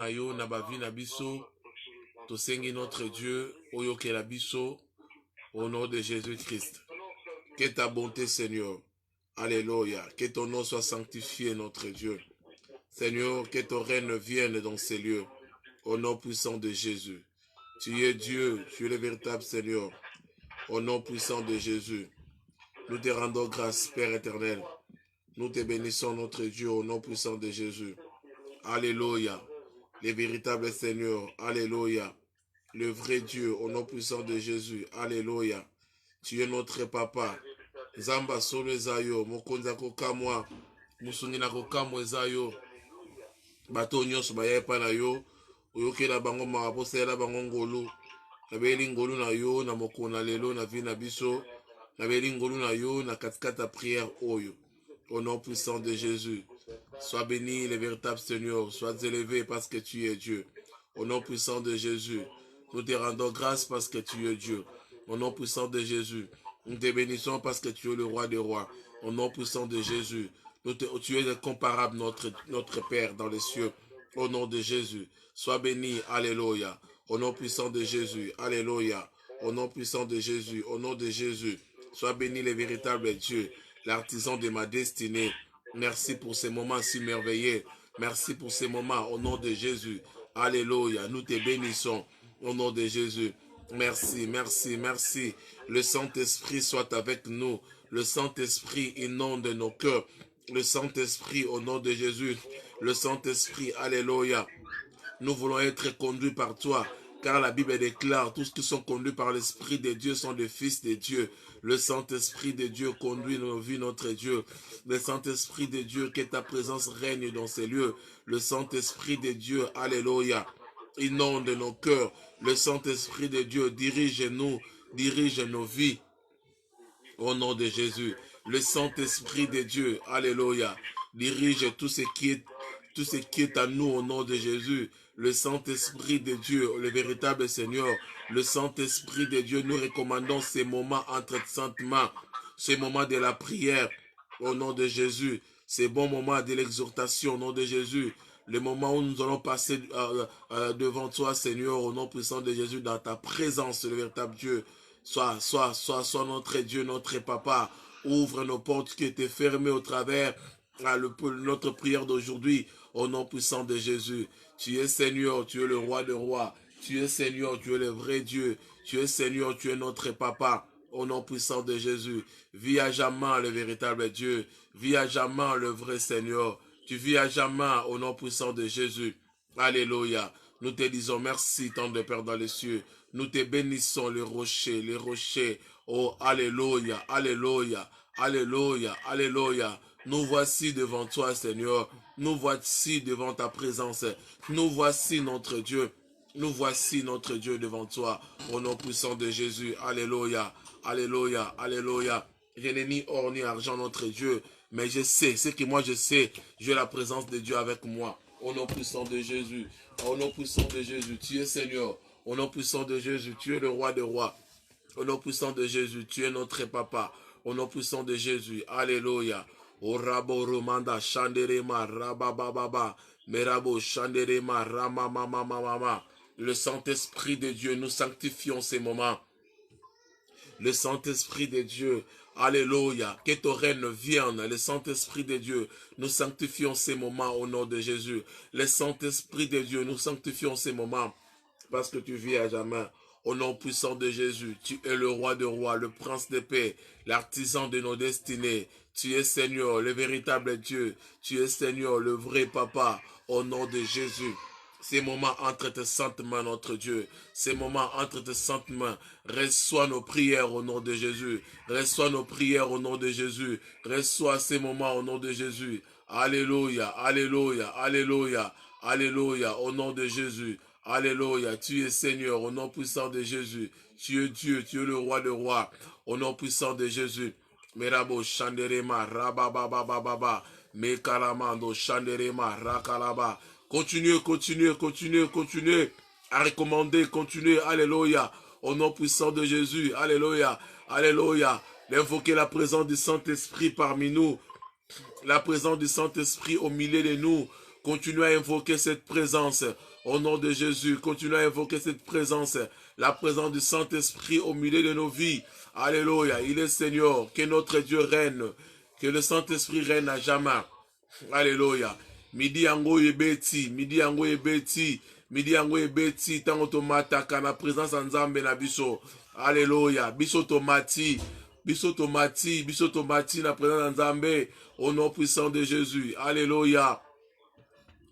Ayo na bavi na biso, tosengi notre Dieu, oyoke la biso, au nom de Jésus-Christ. Que ta bonté, Seigneur. Alléluia. Que ton nom soit sanctifié, notre Dieu. Seigneur, que ton règne vienne dans ces lieux. Au nom puissant de Jésus. Tu es Dieu, tu es le véritable Seigneur. Au nom puissant de Jésus. Nous te rendons grâce, Père éternel. Nous te bénissons, notre Dieu, au nom puissant de Jésus. Alléluia. Le véritable Seigneur. Alléluia. Le vrai Dieu, au nom puissant de Jésus. Alléluia. Tu es notre papa. Zamba solo ezayo, mokonza kokamwa, musungi na kokamwa ezayo. Bato nyonso baye pa na yo, oyokela bango makambo sala bango ngolu. Nabeli ngolu na yo na mokona lelo na vie na biso. Nabeli ngolu na yo na katikata prière oyo. Au nom puissant de Jésus. Sois béni, le véritable Seigneur. Sois élevé parce que tu es Dieu. Au nom puissant de Jésus. Nous te rendons grâce parce que tu es Dieu. Au nom puissant de Jésus. Nous te bénissons parce que tu es le roi des rois. Au nom puissant de Jésus. Tu es incomparable, notre Père dans les cieux. Au nom de Jésus. Sois béni. Alléluia. Au nom puissant de Jésus. Alléluia. Au nom puissant de Jésus. Au nom de Jésus. Sois béni, le véritable Dieu. L'artisan de ma destinée. Merci pour ces moments si merveilleux. Merci pour ces moments au nom de Jésus. Alléluia. Nous te bénissons au nom de Jésus. Merci, merci, merci. Le Saint-Esprit soit avec nous. Le Saint-Esprit inonde nos cœurs. Le Saint-Esprit au nom de Jésus. Le Saint-Esprit, alléluia. Nous voulons être conduits par toi. Car la Bible déclare, tous qui sont conduits par l'Esprit de Dieu sont des fils de Dieu. Le Saint-Esprit de Dieu conduit nos vies, notre Dieu. Le Saint-Esprit de Dieu, que ta présence règne dans ces lieux. Le Saint-Esprit de Dieu, alléluia, inonde nos cœurs. Le Saint-Esprit de Dieu dirige-nous, dirige nos vies. Au nom de Jésus. Le Saint-Esprit de Dieu, alléluia, dirige tout ce qui est à nous au nom de Jésus. Le Saint-Esprit de Dieu, le véritable Seigneur, le Saint-Esprit de Dieu, nous recommandons ces moments entre saintes mains, ces moments de la prière au nom de Jésus, ces bons moments de l'exhortation au nom de Jésus, le moment où nous allons passer devant toi, Seigneur, au nom puissant de Jésus, dans ta présence, le véritable Dieu. Sois notre Dieu, notre Papa. Ouvre nos portes qui étaient fermées au travers notre prière d'aujourd'hui, au nom puissant de Jésus. Tu es Seigneur, tu es le roi des rois. Tu es Seigneur, tu es le vrai Dieu. Tu es Seigneur, tu es notre Papa. Au nom puissant de Jésus. Vis à jamais le véritable Dieu. Vis à jamais le vrai Seigneur. Tu vis à jamais au nom puissant de Jésus. Alléluia. Nous te disons merci, tant de Père dans les cieux. Nous te bénissons les rochers, les rochers. Oh, alléluia, alléluia, alléluia, alléluia. Nous voici devant toi, Seigneur. Nous voici devant ta présence. Nous voici notre Dieu. Nous voici notre Dieu devant toi. Au nom puissant de Jésus. Alléluia, alléluia, alléluia. Je n'ai ni or ni argent, notre Dieu. Mais je sais, ce que moi je sais, j'ai la présence de Dieu avec moi. Au nom puissant de Jésus. Au nom puissant de Jésus. Tu es Seigneur. Au nom puissant de Jésus. Tu es le roi des rois. Au nom puissant de Jésus. Tu es notre papa. Au nom puissant de Jésus. Alléluia. O rabo romanda shanderema rabababa. Merabo shanderema ramamamamama. Le Saint-Esprit de Dieu, nous sanctifions ces moments. Le Saint-Esprit de Dieu, alléluia, que ton règne vienne. Le Saint-Esprit de Dieu, nous sanctifions ces moments au nom de Jésus. Le Saint-Esprit de Dieu, nous sanctifions ces moments parce que tu vis à jamais. Au nom puissant de Jésus, tu es le roi des rois, le prince de paix, l'artisan de nos destinées. Tu es Seigneur, le véritable Dieu. Tu es Seigneur, le vrai Papa, au nom de Jésus. Ces moments entre tes saintes mains, notre Dieu. Ces moments entre tes saintes mains. Reçois nos prières au nom de Jésus. Reçois nos prières au nom de Jésus. Reçois ces moments au nom de Jésus. Alléluia, alléluia, alléluia, alléluia, au nom de Jésus. Alléluia, tu es Seigneur, au nom puissant de Jésus. Tu es Dieu, tu es le roi des rois, au nom puissant de Jésus. Merabo shanderema rabababababa. Mekaramando shanderema rakalaba. Continuez, continuez, continuez, continuez à recommander, continuez, alléluia, au nom puissant de Jésus, alléluia, alléluia, d'invoquer la présence du Saint-Esprit parmi nous, la présence du Saint-Esprit au milieu de nous, Continue à invoquer cette présence. Au nom de Jésus, continue à invoquer cette présence. La présence du Saint-Esprit au milieu de nos vies. Alléluia. Il est Seigneur. Que notre Dieu règne. Que le Saint-Esprit règne à jamais. Alléluia. Midi yango ebeti, midi yango ebeti, midi yango ebeti, tango tomataka na présence nzambe na biso. Alléluia. Biso tomati, biso tomati, biso tomati na présence nzambe au nom puissant de Jésus. Alléluia.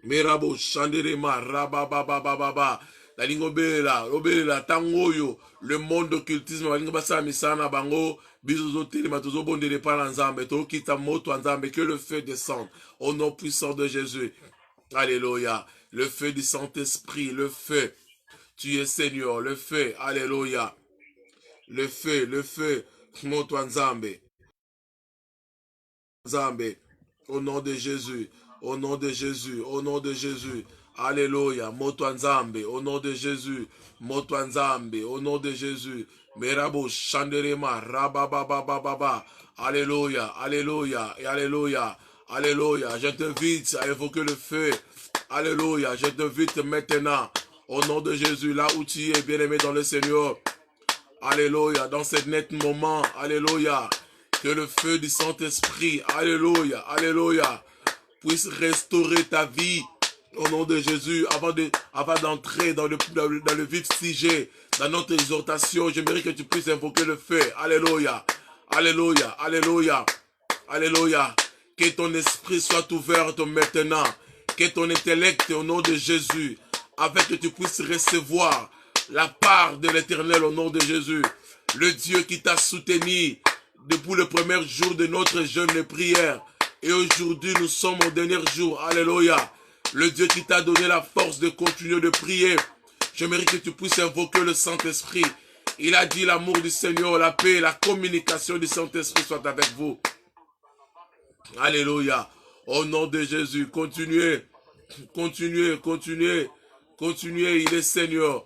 Merabo chanderema rabababababa. La lingo belela tangoyo le monde occultisme la lingo basa misana bango bizo telema tozo bondele par nzambe to kita moto nzambe que le feu descende au nom puissant de Jésus. Alléluia. Le feu du Saint-Esprit, le feu. Tu es Seigneur, le feu. Alléluia. Le feu, moto nzambe. Nzambe au nom de Jésus. Au nom de Jésus, au nom de Jésus. Alléluia. Moto nzambe, au nom de Jésus. Moto nzambe, au nom de Jésus. Merabo chanderema rabababababa. Alléluia, alléluia et alléluia. Alléluia. Je t'invite à évoquer le feu. Alléluia. Je t'invite maintenant au nom de Jésus, là où tu es, bien-aimé dans le Seigneur. Alléluia. Dans ce net moment, alléluia. Que le feu du Saint-Esprit, alléluia, alléluia, puisse restaurer ta vie au nom de Jésus. Avant d'entrer dans le vif sujet, dans notre exhortation, j'aimerais que tu puisses invoquer le feu. Alléluia, alléluia, alléluia, alléluia. Que ton esprit soit ouvert maintenant. Que ton intellect au nom de Jésus, afin que tu puisses recevoir la part de l'Éternel au nom de Jésus. Le Dieu qui t'a soutenu depuis le premier jour de notre jeûne de prière. Et aujourd'hui, nous sommes au dernier jour. Alléluia. Le Dieu qui t'a donné la force de continuer de prier. J'aimerais que tu puisses invoquer le Saint-Esprit. Il a dit l'amour du Seigneur, la paix, la communication du Saint-Esprit soit avec vous. Alléluia. Au nom de Jésus, continuez, continuez, continuez, continuez. Il est Seigneur.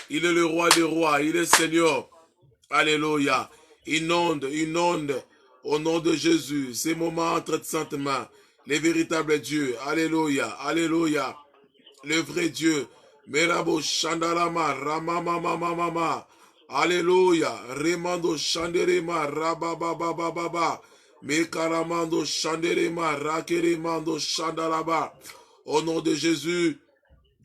Il est le roi des rois. Il est Seigneur. Alléluia. Inonde, inonde. Au nom de Jésus, ces moments entre de saintes mains, les véritables dieux, alléluia, alléluia, le vrai Dieu, Merabo Shandarama, Ramamamamamama, alléluia, Remando Shanderema, Rabababababa, Mekaramando Shanderema, Rakeremando Shandaraba, au nom de Jésus,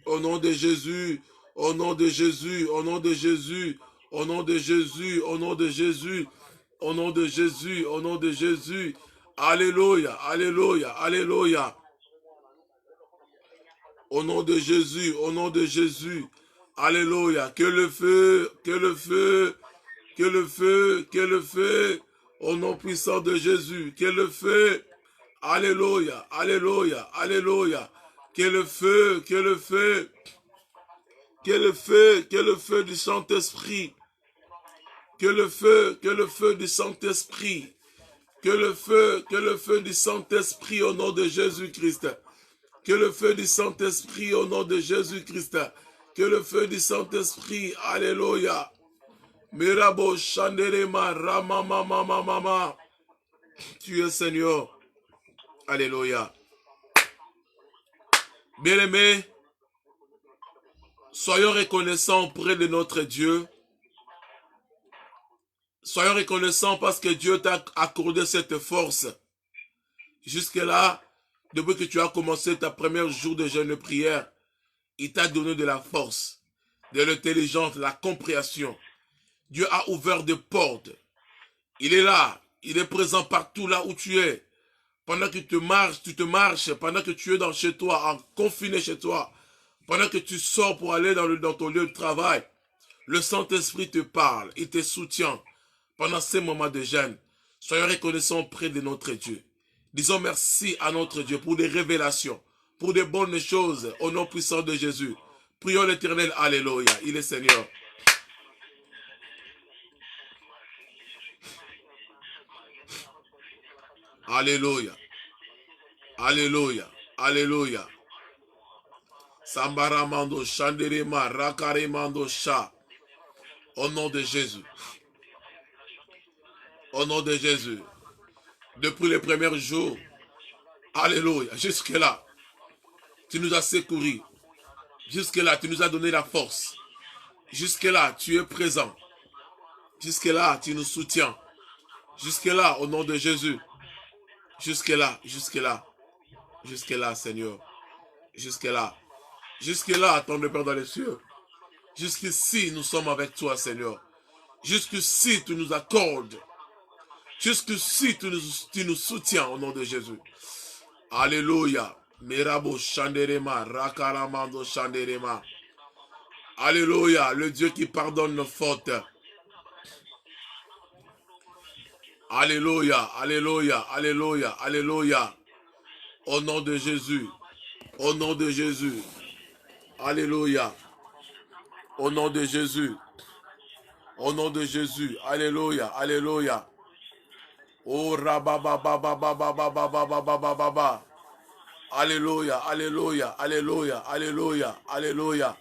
au nom de Jésus, au nom de Jésus, au nom de Jésus, au nom de Jésus, au nom de Jésus, au nom de Jésus, au nom de Jésus. Alléluia, alléluia, alléluia. Au nom de Jésus, au nom de Jésus. Alléluia. Que le feu, que le feu, que le feu, que le feu. Au nom puissant de Jésus. Que le feu. Alléluia, alléluia, alléluia. Que le feu, que le feu. Que le feu, que le feu du Saint-Esprit. Que le feu du Saint-Esprit, que le feu du Saint-Esprit au nom de Jésus-Christ, que le feu du Saint-Esprit au nom de Jésus-Christ, que le feu du Saint-Esprit, alléluia, Mirabo Shanderema Ramamamamama, tu es Seigneur, alléluia. Bien-aimés, soyons reconnaissants auprès de notre Dieu. Soyons reconnaissants parce que Dieu t'a accordé cette force. Jusque-là, depuis que tu as commencé ta première jour de jeûne de prière, il t'a donné de la force, de l'intelligence, de la compréhension. Dieu a ouvert des portes. Il est là, il est présent partout là où tu es. Pendant que tu te marches, pendant que tu es chez toi, confiné chez toi, pendant que tu sors pour aller dans ton lieu de travail, le Saint-Esprit te parle, il te soutient. Pendant ces moments de jeûne, soyons reconnaissants auprès de notre Dieu. Disons merci à notre Dieu pour des révélations, pour des bonnes choses au nom puissant de Jésus. Prions l'Éternel, alléluia, il est Seigneur. Alléluia, alléluia, alléluia. Sambaramando, Shanderema, Rakaremando, Sha. Au nom de Jésus. Au nom de Jésus. Depuis les premiers jours. Alléluia. Jusque-là. tu nous as secourus. Jusque-là, tu nous as donné la force. Jusque-là, tu es présent. Jusque-là, tu nous soutiens. Jusque-là, au nom de Jésus. Jusque-là, jusque-là. Jusque-là, Seigneur. Jusque-là. Jusque-là, ton Père dans les cieux. Jusqu'ici, nous sommes avec toi, Seigneur. Jusqu'ici, tu nous accordes. Jusqu'ici, tu nous soutiens au nom de Jésus. Alléluia. Mirabo Shanderema, Rakaramando Shanderema. Alléluia, le Dieu qui pardonne nos fautes. Alléluia, alléluia, alléluia, alléluia. Au nom de Jésus. Au nom de Jésus. Alléluia. Au nom de Jésus. Au nom de Jésus. Alléluia, alléluia. Oh rababababababababababababa. Alléluia, alléluia, alléluia, alléluia, alléluia.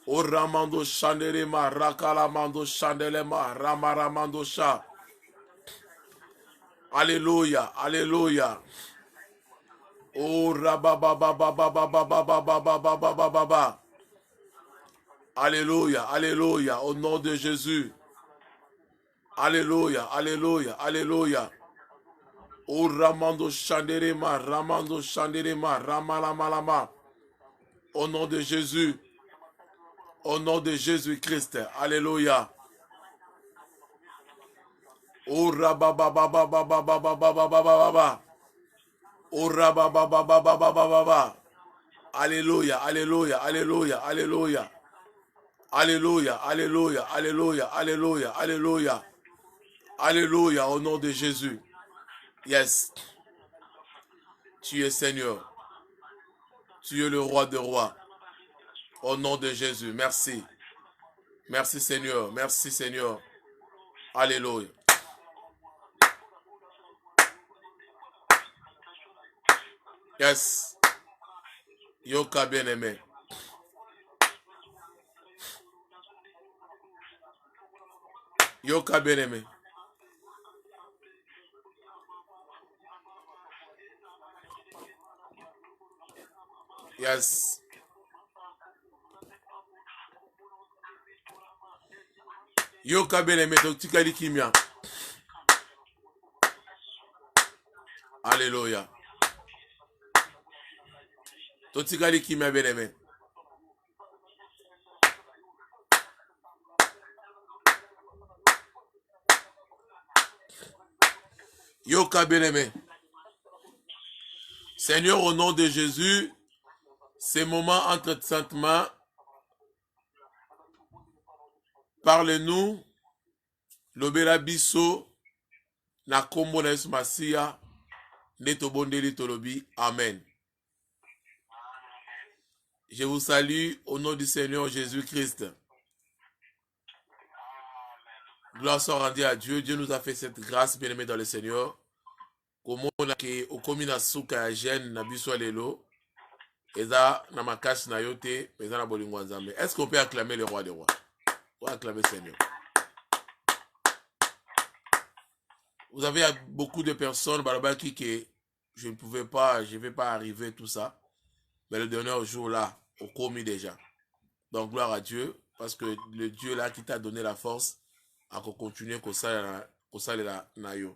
O ramando shandelema, rakalamando shandelema, ramaramando sha. Alléluia, alléluia. O rabababababababababababababa. Alléluia, alléluia, au nom de Jésus. Alléluia, alléluia, alléluia. O ramando shandelema, ramalamalama. Au nom de Jésus. Au nom de Jésus-Christ. Alléluia. Oh rabababababababababababa. Oh rababababababababa. Alléluia, alléluia, alléluia, alléluia. Alléluia, alléluia, alléluia, alléluia, alléluia. Alléluia, au nom de Jésus. Yes. Tu es Seigneur. Tu es le roi des rois. Au nom de Jésus. Merci. Merci Seigneur. Merci Seigneur. Alléluia. Yes. Yoka bien-aimé. Yoka bien-aimé. Yes. Yoka bien-aimé. Totikali kimia. Alléluia. Totikali kimia bien-aimé. Yoka bien-aimé. Seigneur, au nom de Jésus, ces moments entre saintes mains, parle-nous, lobela biso, na kombo na Yesu Masiya, neto bondeli tolobi, amen. Je vous salue au nom du Seigneur Jésus-Christ. Gloire soit rendue à Dieu. Dieu nous a fait cette grâce, bien-aimés dans le Seigneur. Comme on a que au commun suka ya jeune na biso lelo, eza na makasi na yote, eza na bolingo nzambe. Est-ce qu'on peut acclamer le roi des rois? On peut acclamer le Seigneur. Vous avez beaucoup de personnes, Barabaki, que je ne pouvais pas, je ne vais pas arriver, tout ça. Mais le dernier jour là, au commis déjà. Donc gloire à Dieu, parce que le Dieu là qui t'a donné la force, à continuer comme ça na yo.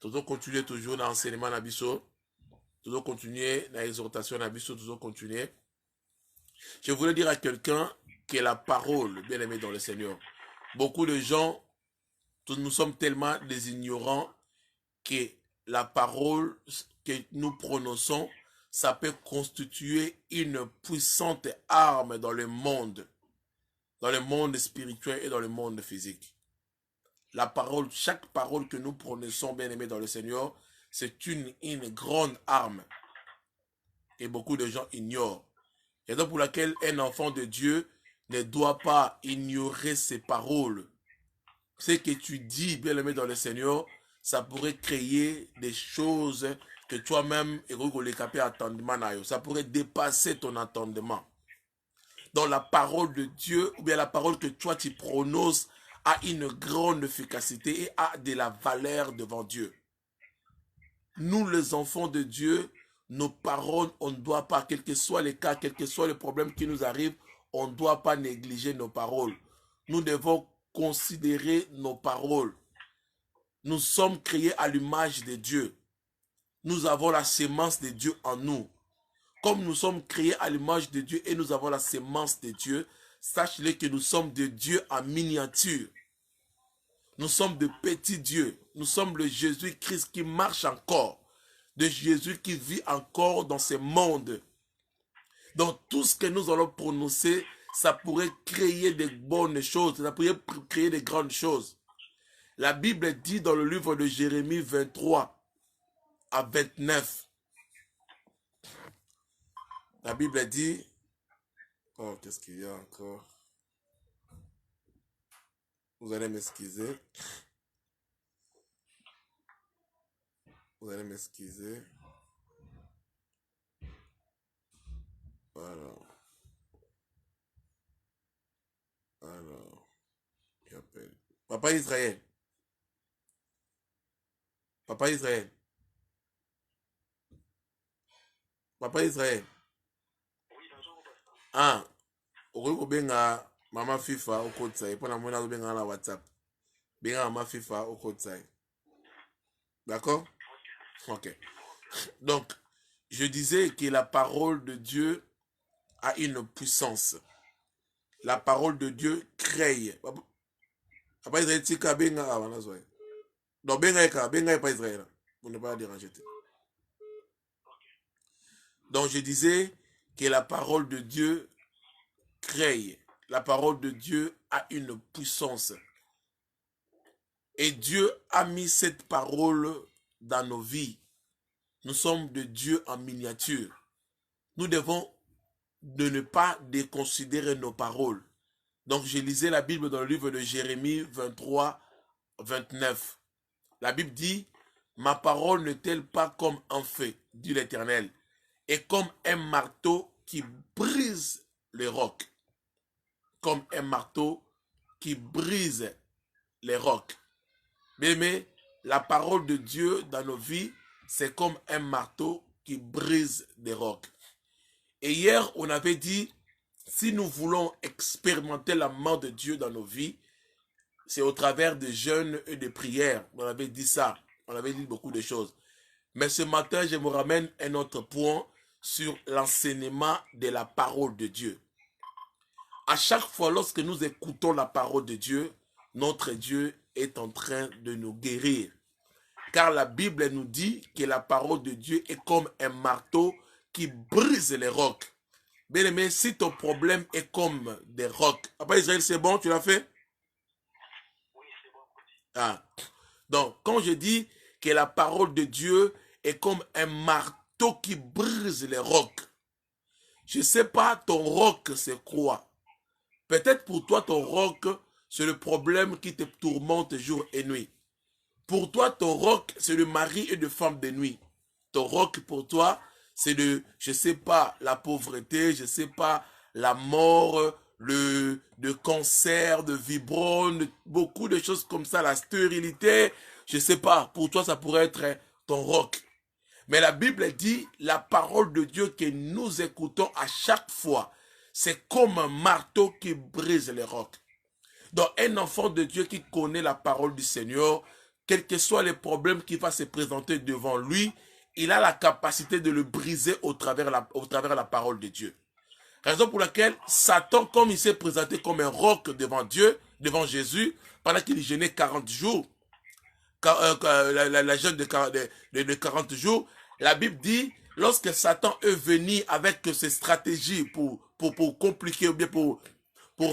Toujours continuer toujours dans l'enseignement na biso, toujours continuer dans l'exhortation na biso, toujours continuer. Je voulais dire à quelqu'un que la parole, bien aimé dans le Seigneur, beaucoup de gens, nous sommes tellement des ignorants que la parole que nous prononçons, ça peut constituer une puissante arme dans le monde spirituel et dans le monde physique. La parole, chaque parole que nous prononçons, bien aimés dans le Seigneur, c'est une grande arme que beaucoup de gens ignorent. Et donc pour laquelle un enfant de Dieu ne doit pas ignorer ses paroles. Ce que tu dis, bien aimé dans le Seigneur, ça pourrait créer des choses que toi-même, ça pourrait dépasser ton entendement. Donc la parole de Dieu, ou bien la parole que toi tu prononces, a une grande efficacité et a de la valeur devant Dieu. Nous, les enfants de Dieu, nos paroles, on ne doit pas, quel que soit les cas, quel que soit le problème qui nous arrive, on ne doit pas négliger nos paroles. Nous devons considérer nos paroles. Nous sommes créés à l'image de Dieu. Nous avons la sémence de Dieu en nous. Comme nous sommes créés à l'image de Dieu et nous avons la sémence de Dieu, sachez-le que nous sommes de Dieu en miniature. Nous sommes de petits dieux. Nous sommes le Jésus-Christ qui marche encore. De Jésus qui vit encore dans ce monde. Donc tout ce que nous allons prononcer, ça pourrait créer de bonnes choses. Ça pourrait créer de grandes choses. La Bible dit dans le livre de Jérémie 23 à 29. La Bible dit... Oh, qu'est-ce qu'il y a encore? Vous allez m'excuser. Vous allez m'excuser. Alors, j'appelle. Papa Israël. Papa Israël. Papa Israël. Ah, au benga Mama FIFA au Kotsai. Pour la monnaie, benga la WhatsApp. Benga Mama FIFA au Kotsai. D'accord? Ok. Donc, je disais que la parole de Dieu a une puissance. La parole de Dieu crée. Papa Israël, tika benga avant la soirée. Donc, benga pas Israël. Pour ne pas déranger. Donc, je disais que la parole de Dieu crée. La parole de Dieu a une puissance. Et Dieu a mis cette parole dans nos vies. Nous sommes de Dieu en miniature. Nous devons ne pas déconsidérer nos paroles. Donc, je lisais la Bible dans le livre de Jérémie 23, 29. La Bible dit, « Ma parole n'est-elle pas comme un feu, dit l'Éternel, et comme un marteau qui brise les rocs. » Comme un marteau qui brise les rocs. Mais la parole de Dieu dans nos vies, c'est comme un marteau qui brise des rocs. Et hier, on avait dit, si nous voulons expérimenter la main de Dieu dans nos vies, c'est au travers des jeûnes et des prières. On avait dit ça. On avait dit beaucoup de choses. Mais ce matin, je me ramène un autre point sur l'enseignement de la parole de Dieu. À chaque fois, lorsque nous écoutons la parole de Dieu, notre Dieu est en train de nous guérir. Car la Bible nous dit que la parole de Dieu est comme un marteau qui brise les rocs. Bien aimé, si ton problème est comme des rocs. Après Israël, c'est bon, tu l'as fait? Oui, c'est bon. Ah. Donc, quand je dis que la parole de Dieu est comme un marteau qui brise les rocs, je ne sais pas ton roc c'est quoi. Peut-être pour toi, ton roc, c'est le problème qui te tourmente jour et nuit. Pour toi, ton roc, c'est le mari et de femme de nuit. Ton roc, pour toi, c'est de, je ne sais pas, la pauvreté, je ne sais pas, la mort, le cancer, de vibrone, beaucoup de choses comme ça, la stérilité, je ne sais pas. Pour toi, ça pourrait être ton roc. Mais la Bible dit, la parole de Dieu que nous écoutons à chaque fois, c'est comme un marteau qui brise les rocs. Donc, un enfant de Dieu qui connaît la parole du Seigneur, quels que soient les problèmes qui vont se présenter devant lui, il a la capacité de le briser au travers la parole de Dieu. Raison pour laquelle Satan, comme il s'est présenté comme un roc devant Dieu, devant Jésus, pendant qu'il jeûnait 40 jours, la jeûne de 40 jours, la Bible dit, lorsque Satan est venu avec ses stratégies pour compliquer ou bien pour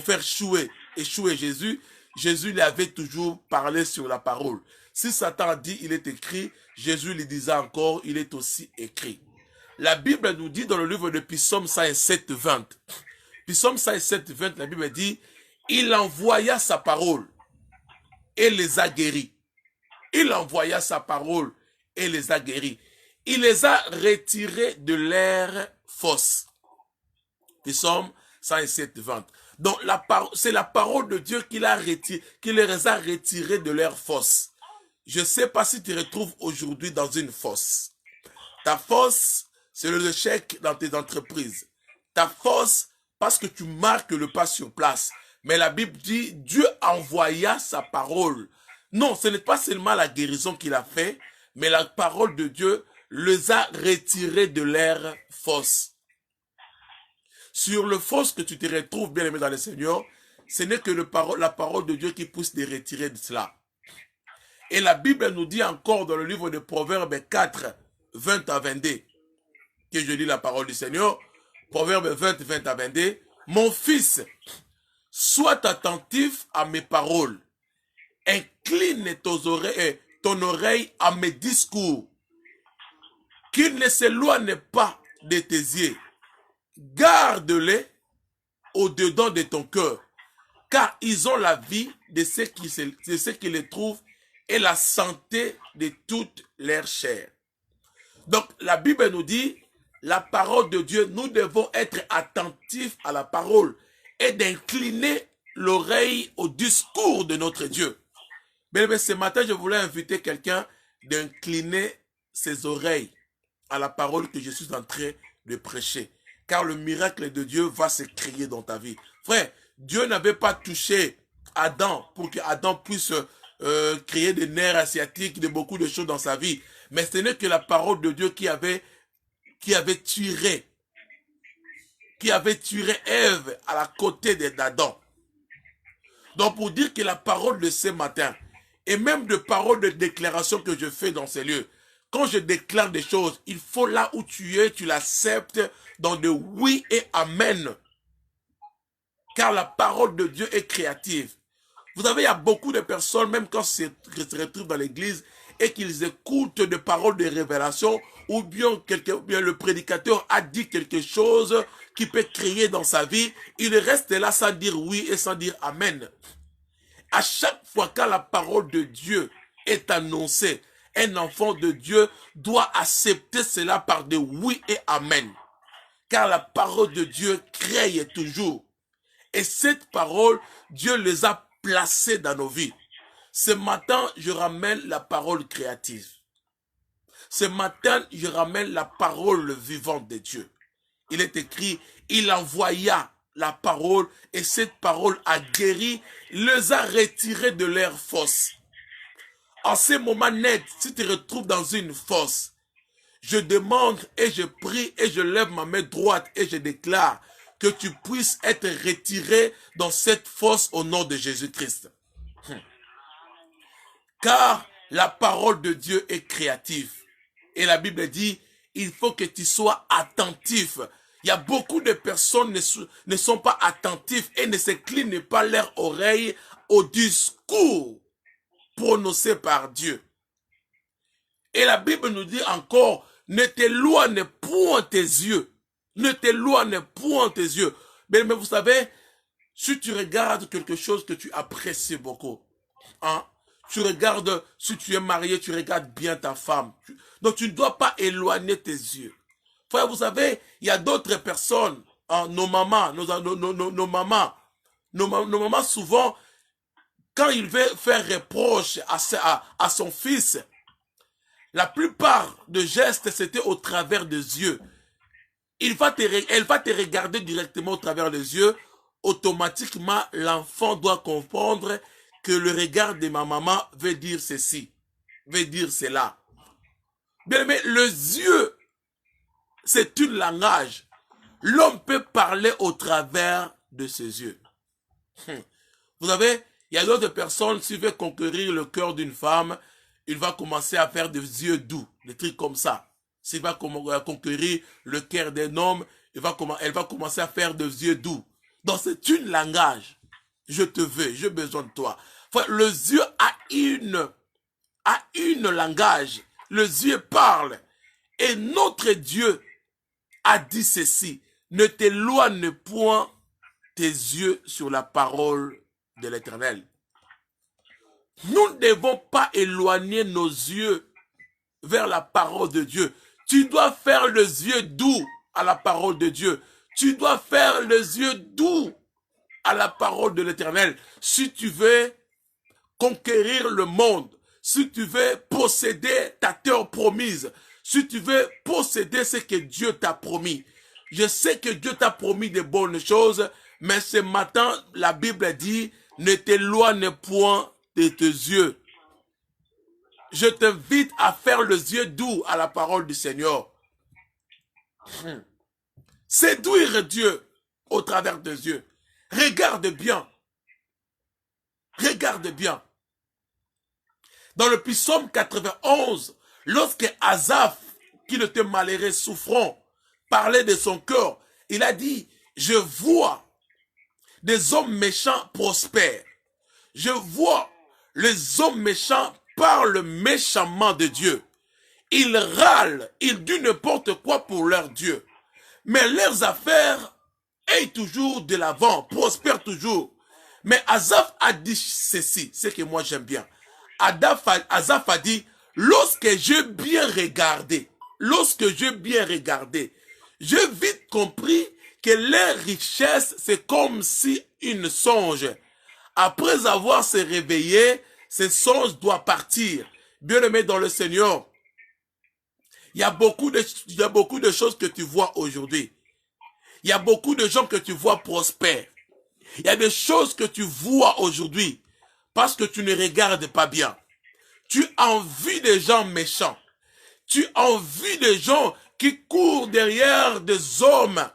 faire échouer Jésus, Jésus lui avait toujours parlé sur la parole. Si Satan a dit, il est écrit, Jésus lui disait encore, il est aussi écrit. La Bible nous dit dans le livre de Psaume 107, 20. Psaume 107, 20, la Bible dit, il envoya sa parole et les a guéris. Il envoya sa parole et les a guéris. Il les a retirés de l'air fausse. Psaume 107, 20. Donc, c'est la parole de Dieu qui les a retirés de leur fosse. Je ne sais pas si tu te retrouves aujourd'hui dans une fosse. Ta fosse, c'est l'échec dans tes entreprises. Ta force, parce que tu marques le pas sur place. Mais la Bible dit, Dieu envoya sa parole. Non, ce n'est pas seulement la guérison qu'il a fait, mais la parole de Dieu les a retirés de leur force. Sur le force que tu te retrouves, bien aimé dans le Seigneur, ce n'est que la parole de Dieu qui pousse de retirer de cela. Et la Bible nous dit encore dans le livre de Proverbes 4, 20 à 22, que je lis la parole du Seigneur, Proverbes 20, 20 à 22, « Mon fils, sois attentif à mes paroles, incline ton oreille à mes discours, qu'il ne s'éloigne pas de tes yeux. Garde-les au-dedans de ton cœur, car ils ont la vie de ceux qui les trouvent et la santé de toute leur chair. » Donc la Bible nous dit, la parole de Dieu, nous devons être attentifs à la parole et d'incliner l'oreille au discours de notre Dieu. Mais ce matin, je voulais inviter quelqu'un d'incliner ses oreilles à la parole que je suis en train de prêcher. Car le miracle de Dieu va se créer dans ta vie. Frère, Dieu n'avait pas touché Adam pour qu'Adam puisse créer des nerfs asiatiques, de beaucoup de choses dans sa vie. Mais ce n'est que la parole de Dieu qui avait tué Ève à la côté d'Adam. Donc pour dire que la parole de ce matin, et même de paroles de déclaration que je fais dans ces lieux, quand je déclare des choses, il faut là où tu es, tu l'acceptes dans de oui et amen. Car la parole de Dieu est créative. Vous savez, il y a beaucoup de personnes, même quand ils se retrouvent dans l'église et qu'ils écoutent des paroles de révélation, ou bien le prédicateur a dit quelque chose qui peut créer dans sa vie, il reste là sans dire oui et sans dire amen. À chaque fois que la parole de Dieu est annoncée, un enfant de Dieu doit accepter cela par des oui et amen. Car la parole de Dieu crée toujours. Et cette parole, Dieu les a placés dans nos vies. Ce matin, je ramène la parole créative. Ce matin, je ramène la parole vivante de Dieu. Il est écrit, il envoya la parole et cette parole a guéri, les a retirés de leur fosse. En ce moment net, si tu te retrouves dans une fosse, je demande et je prie et je lève ma main droite et je déclare que tu puisses être retiré dans cette fosse au nom de Jésus-Christ. Car la parole de Dieu est créative. Et la Bible dit, il faut que tu sois attentif. Il y a beaucoup de personnes ne sont pas attentifs et ne s'inclinent pas leur oreille au discours prononcé par Dieu. Et la Bible nous dit encore, ne t'éloigne point tes yeux. Ne t'éloigne point tes yeux. Mais vous savez, si tu regardes quelque chose que tu apprécies beaucoup, hein, tu regardes, si tu es marié, tu regardes bien ta femme. Donc tu ne dois pas éloigner tes yeux. Frère, vous savez, il y a d'autres personnes, hein, nos mamans souvent, quand il veut faire reproche à son fils, la plupart de gestes, c'était au travers des yeux. Elle va te regarder directement au travers des yeux. Automatiquement, l'enfant doit comprendre que le regard de ma maman veut dire ceci, veut dire cela. Bien, mais les yeux, c'est un langage. L'homme peut parler au travers de ses yeux. Vous savez, il y a d'autres personnes, s'il veut conquérir le cœur d'une femme, il va commencer à faire des yeux doux, des trucs comme ça. S'il va conquérir le cœur d'un homme, elle va commencer à faire des yeux doux. Donc c'est un langage. Je te veux, j'ai besoin de toi. Enfin, le yeux a une langage. Le yeux parle. Et notre Dieu a dit ceci. Ne t'éloigne point tes yeux sur la parole de l'Éternel. Nous ne devons pas éloigner nos yeux vers la parole de Dieu. Tu dois faire les yeux doux à la parole de Dieu. Tu dois faire les yeux doux à la parole de l'Éternel. Si tu veux conquérir le monde, si tu veux posséder ta terre promise, si tu veux posséder ce que Dieu t'a promis. Je sais que Dieu t'a promis de bonnes choses, mais ce matin, la Bible dit, ne t'éloigne point de tes yeux. Je t'invite à faire les yeux doux à la parole du Seigneur. Séduire Dieu au travers des yeux. Regarde bien. Regarde bien. Dans le psaume 91, lorsque Asaph, qui était malheureux, souffrant, parlait de son cœur, il a dit, je vois des hommes méchants prospèrent. Je vois les hommes méchants parlent méchamment de Dieu. Ils râlent, ils disent n'importe quoi pour leur Dieu. Mais leurs affaires aillent toujours de l'avant, prospèrent toujours. Mais Asaph a dit ceci, c'est que moi j'aime bien. Asaph a dit, lorsque j'ai bien regardé, j'ai vite compris que leur richesse, c'est comme si une songe. Après avoir se réveillé, ce songe doit partir. Bien-aimé dans le Seigneur, il y a beaucoup de choses que tu vois aujourd'hui. Il y a beaucoup de gens que tu vois prospères. Il y a des choses que tu vois aujourd'hui parce que tu ne regardes pas bien. Tu envies des gens méchants. Tu envies des gens qui courent derrière des hommes.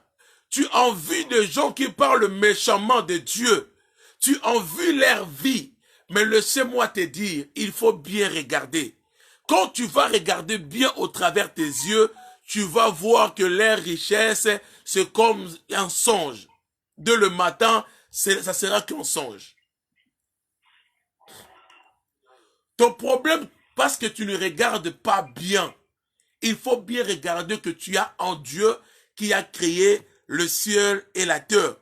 Tu envies des gens qui parlent méchamment de Dieu. Tu envies leur vie. Mais laissez-moi te dire, il faut bien regarder. Quand tu vas regarder bien au travers tes yeux, tu vas voir que leur richesse, c'est comme un songe. Dès le matin, ça sera qu'un songe. Ton problème, parce que tu ne regardes pas bien, il faut bien regarder que tu as en Dieu qui a créé le ciel et la terre.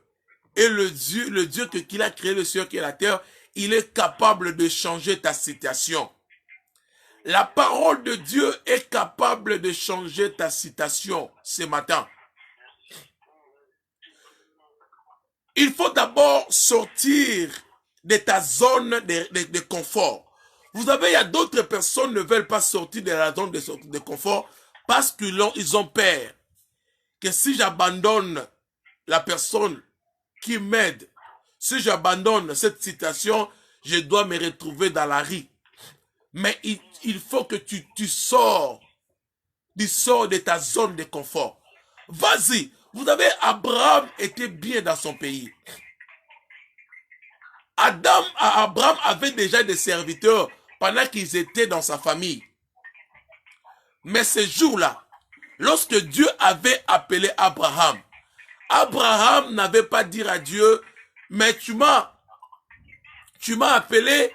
Et le Dieu qui a créé le ciel et la terre, il est capable de changer ta situation. La parole de Dieu est capable de changer ta situation ce matin. Il faut d'abord sortir de ta zone de confort. Vous savez, il y a d'autres personnes qui ne veulent pas sortir de la zone de confort parce qu'ils ont peur que si j'abandonne la personne qui m'aide, si j'abandonne cette situation, je dois me retrouver dans la rue. Mais il faut que tu sors de ta zone de confort. Vas-y. Vous savez, Abraham était bien dans son pays. Abraham avait déjà des serviteurs pendant qu'ils étaient dans sa famille. Mais ce jour-là, lorsque Dieu avait appelé Abraham, Abraham n'avait pas dit à Dieu, mais tu m'as appelé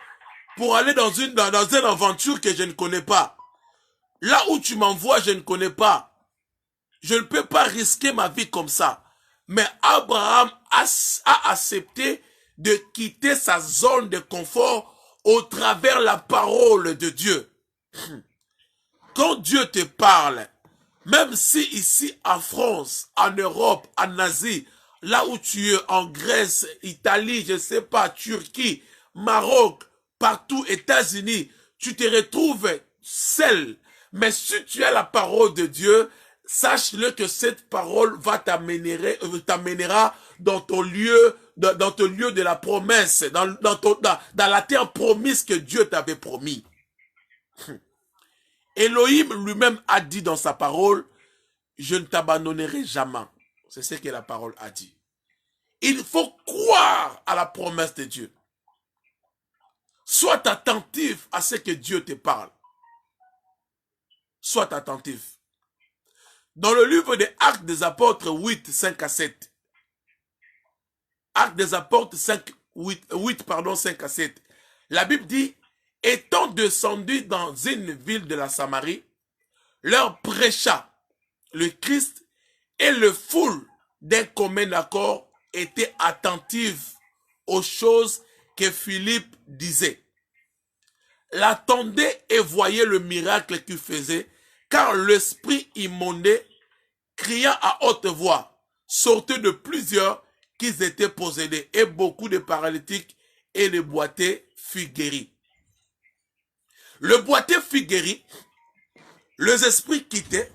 pour aller dans une aventure que je ne connais pas. Là où tu m'envoies, je ne connais pas. Je ne peux pas risquer ma vie comme ça. Mais Abraham a accepté de quitter sa zone de confort au travers la parole de Dieu. Quand Dieu te parle, même si ici en France, en Europe, en Asie, là où tu es, en Grèce, Italie, je ne sais pas, Turquie, Maroc, partout, États-Unis, tu te retrouves seul. Mais si tu as la parole de Dieu, sache-le que cette parole va t'amènera dans ton lieu de la promesse, dans la terre promise que Dieu t'avait promis. Elohim lui-même a dit dans sa parole, je ne t'abandonnerai jamais. C'est ce que la parole a dit. Il faut croire à la promesse de Dieu. Sois attentif à ce que Dieu te parle. Sois attentif. Dans le livre des Actes des Apôtres 8, 5 à 7. Actes des Apôtres 8, 5 à 7. La Bible dit, étant descendu dans une ville de la Samarie, leur prêcha le Christ et le foule d'un commun accord étaient attentive aux choses que Philippe disait. L'attendait et voyait le miracle qu'il faisait, car l'esprit immondé, criant à haute voix, sortait de plusieurs qui étaient possédés, et beaucoup de paralytiques, et le boiteux fut guéri. Le boiteux fut guéri les esprits quittaient.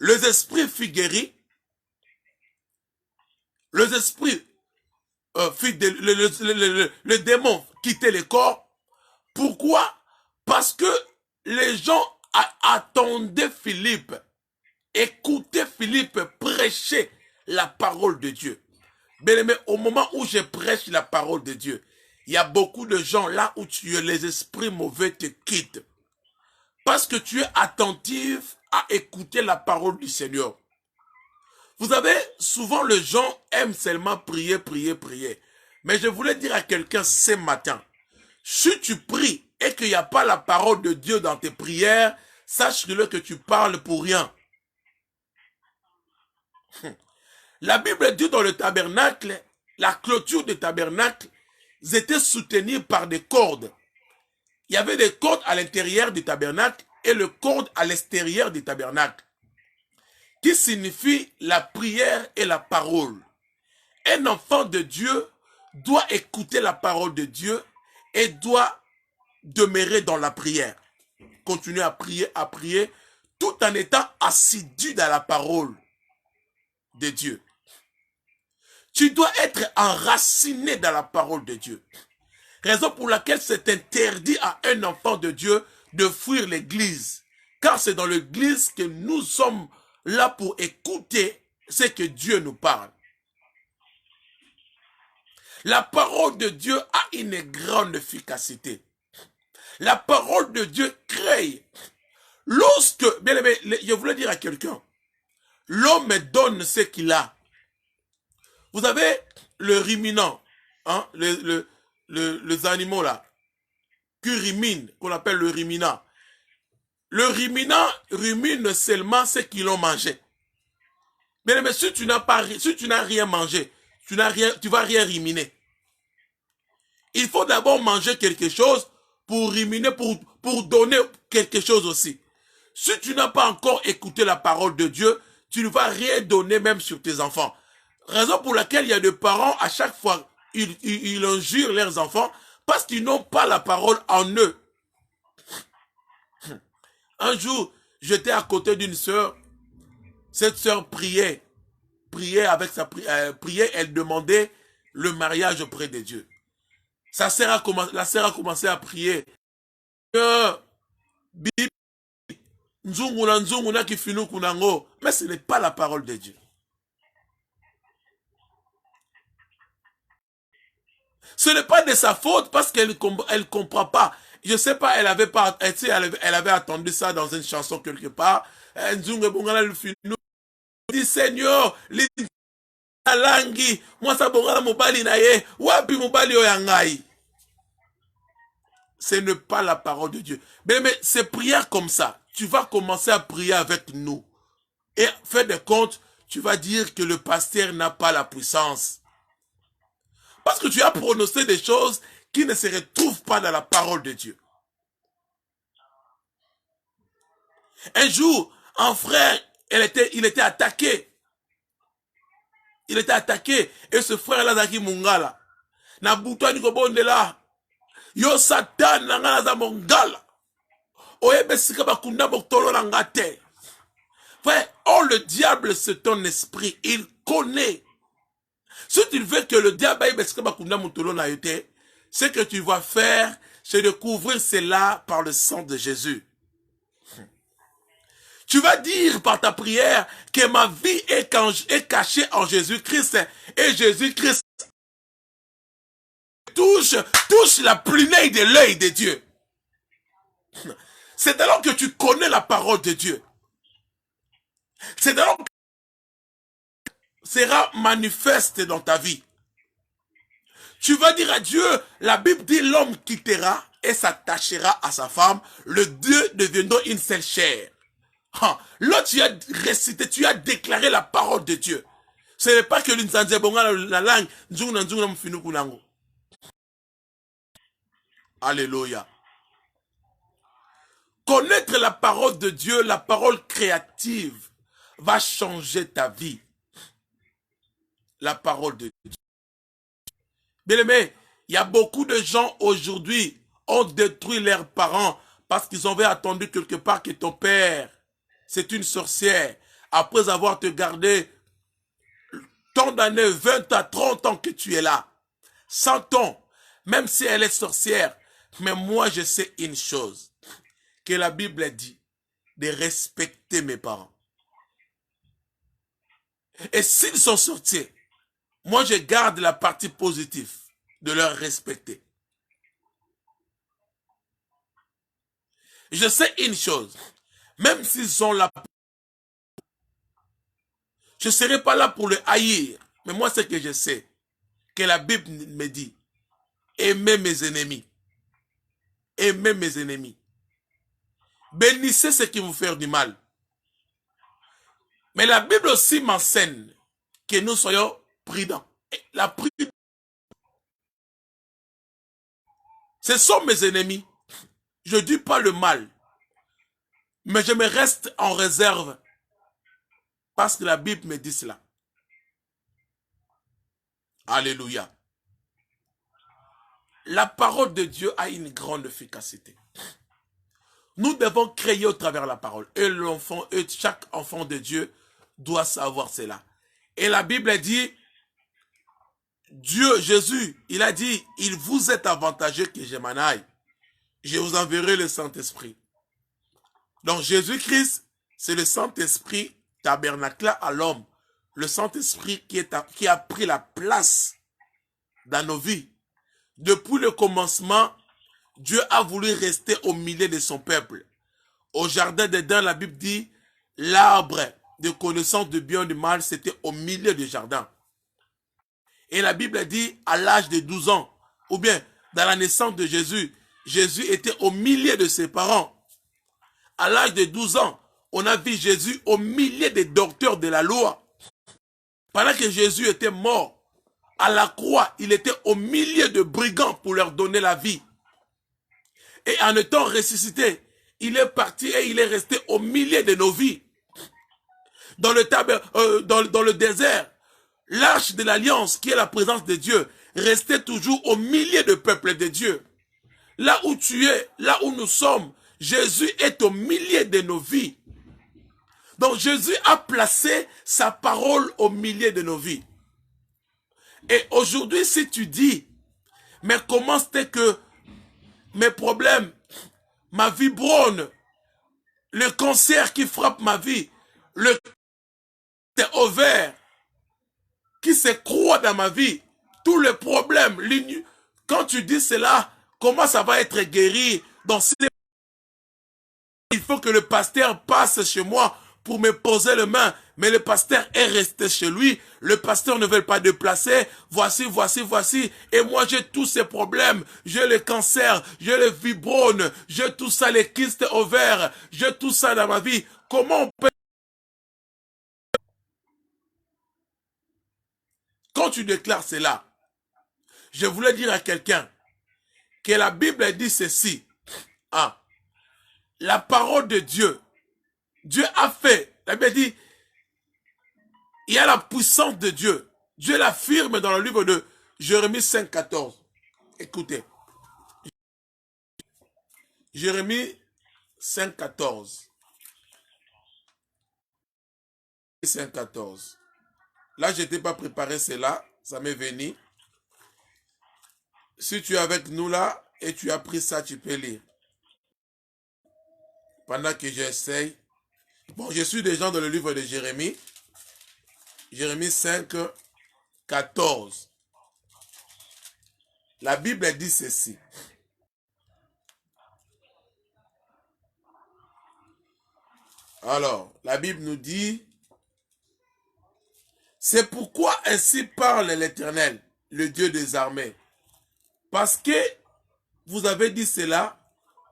Les esprits furent guéris. Les esprits le démon quittait le corps. Pourquoi? Parce que les gens attendaient Philippe, écoutaient Philippe prêcher la parole de Dieu. Bien-aimé, au moment où je prêche la parole de Dieu, il y a beaucoup de gens là où les esprits mauvais te quittent. Parce que tu es attentif à écouter la parole du Seigneur. Vous savez, souvent les gens aiment seulement prier, prier, prier. Mais je voulais dire à quelqu'un ce matin, si tu pries et qu'il n'y a pas la parole de Dieu dans tes prières, sache-le que tu parles pour rien. La Bible dit dans le tabernacle, la clôture du tabernacle, était soutenue par des cordes. Il y avait des cordes à l'intérieur du tabernacle et le corde à l'extérieur du tabernacle, qui signifie la prière et la parole. Un enfant de Dieu doit écouter la parole de Dieu et doit demeurer dans la prière. Continuer à prier, tout en étant assidu dans la parole de Dieu. Tu dois être enraciné dans la parole de Dieu. Raison pour laquelle c'est interdit à un enfant de Dieu de fuir l'église. Car c'est dans l'église que nous sommes là pour écouter ce que Dieu nous parle. La parole de Dieu a une grande efficacité. La parole de Dieu crée. Lorsque, bien aimé, je voulais dire à quelqu'un, l'homme donne ce qu'il a. Vous avez le ruminant, hein, les animaux là, qui ruminent, qu'on appelle le ruminant. Le ruminant rumine seulement ce qu'ils ont mangé. Mais si tu n'as rien mangé, tu vas rien ruminer. Il faut d'abord manger quelque chose pour ruminer, pour donner quelque chose aussi. Si tu n'as pas encore écouté la parole de Dieu, tu ne vas rien donner même sur tes enfants. Raison pour laquelle il y a des parents, à chaque fois, ils injurent leurs enfants parce qu'ils n'ont pas la parole en eux. Un jour, j'étais à côté d'une sœur. Cette sœur priait avec sa prière, elle demandait le mariage auprès de Dieu. La sœur a commencé à prier. Mais ce n'est pas la parole de Dieu. Ce n'est pas de sa faute parce qu'elle ne comprend pas. Je ne sais pas, elle avait attendu ça dans une chanson quelque part. Dit Seigneur, langi, moi ça bongala mobali na ye, wapi mobali oyangai. Ce n'est pas la parole de Dieu. Mais c'est prière comme ça. Tu vas commencer à prier avec nous. Et fais des comptes, tu vas dire que le pasteur n'a pas la puissance. Parce que tu as prononcé des choses qui ne se retrouvent pas dans la parole de Dieu. Un jour, un frère, il était attaqué. Il était attaqué. Et ce frère-là, Zaki Mungala, na boutoua ni kobondela, yo satan na nga za mongala. Oyebe sika bakunda boktolo na nga te. Frère, oh le diable c'est ton esprit, il connaît. Si tu veux que le diable aille sika bakunda motolo na yote, ce que tu vas faire, c'est de couvrir cela par le sang de Jésus. Tu vas dire par ta prière que ma vie est cachée en Jésus-Christ et Jésus-Christ touche la prunelle de l'œil de Dieu. C'est alors que tu connais la parole de Dieu. C'est alors que sera manifeste dans ta vie. Tu vas dire à Dieu, la Bible dit l'homme quittera et s'attachera à sa femme, les deux deviendront une seule chair. Là, tu as récité, tu as déclaré la parole de Dieu. Ce n'est pas que la langue. Alléluia. Connaître la parole de Dieu, la parole créative, va changer ta vie. La parole de Dieu. Bien aimé, il y a beaucoup de gens aujourd'hui, ont détruit leurs parents parce qu'ils avaient attendu quelque part que ton père, c'est une sorcière. Après avoir te gardé tant d'années, 20 à 30 ans que tu es là, 100 ans, même si elle est sorcière. Mais moi, je sais une chose, que la Bible dit, de respecter mes parents. Et s'ils sont sortis, moi, je garde la partie positive de leur respecter. Je sais une chose, même s'ils sont là, je ne serai pas là pour le haïr. Mais moi, ce que je sais, que la Bible me dit, aimez mes ennemis. Aimez mes ennemis. Bénissez ceux qui vous font du mal. Mais la Bible aussi m'enseigne que nous soyons prudents. Et la prudence, ce sont mes ennemis. Je ne dis pas le mal. Mais je me reste en réserve. Parce que la Bible me dit cela. Alléluia. La parole de Dieu a une grande efficacité. Nous devons créer au travers de la parole. Et chaque enfant de Dieu doit savoir cela. Et la Bible dit, Dieu, Jésus, il a dit, il vous est avantageux que je m'en aille. Je vous enverrai le Saint-Esprit. Donc Jésus-Christ, c'est le Saint-Esprit tabernaclé à l'homme. Le Saint-Esprit qui a pris la place dans nos vies. Depuis le commencement, Dieu a voulu rester au milieu de son peuple. Au jardin d'Éden, la Bible dit, l'arbre de connaissance du bien et du mal, c'était au milieu du jardin. Et la Bible dit, à l'âge de 12 ans, ou bien dans la naissance de Jésus, Jésus était au milieu de ses parents. À l'âge de 12 ans, on a vu Jésus au milieu des docteurs de la loi. Pendant que Jésus était mort, à la croix, il était au milieu de brigands pour leur donner la vie. Et en étant ressuscité, il est parti et il est resté au milieu de nos vies. Dans le désert, l'arche de l'alliance, qui est la présence de Dieu, restait toujours au milieu du peuple de Dieu. Là où tu es, là où nous sommes, Jésus est au milieu de nos vies. Donc Jésus a placé sa parole au milieu de nos vies. Et aujourd'hui, si tu dis, mais comment c'était que mes problèmes, ma vie bronne, le cancer qui frappe ma vie, le ovaire qui se croit dans ma vie, tous les problèmes, quand tu dis cela, comment ça va être guéri? Il faut que le pasteur passe chez moi pour me poser les mains. Mais le pasteur est resté chez lui. Le pasteur ne veut pas déplacer. Voici. Et moi, j'ai tous ces problèmes. J'ai le cancer, j'ai le fibrome, j'ai tout ça, les kystes ovaires. J'ai tout ça dans ma vie. Comment on peut... Quand tu déclares cela, je voulais dire à quelqu'un que la Bible dit ceci. Ah, la parole de Dieu, Dieu a fait, la Bible dit, il y a la puissance de Dieu. Dieu l'affirme dans le livre de Jérémie 5,14. Écoutez. Jérémie 5,14. 5,14. Là, je n'étais pas préparé cela. Ça m'est venu. Si tu es avec nous là et tu as pris ça, tu peux lire. Pendant que j'essaye. Bon, je suis déjà dans le livre de Jérémie. Jérémie 5, 14. La Bible dit ceci. Alors, la Bible nous dit, c'est pourquoi ainsi parle l'Éternel, le Dieu des armées. Parce que vous avez dit cela,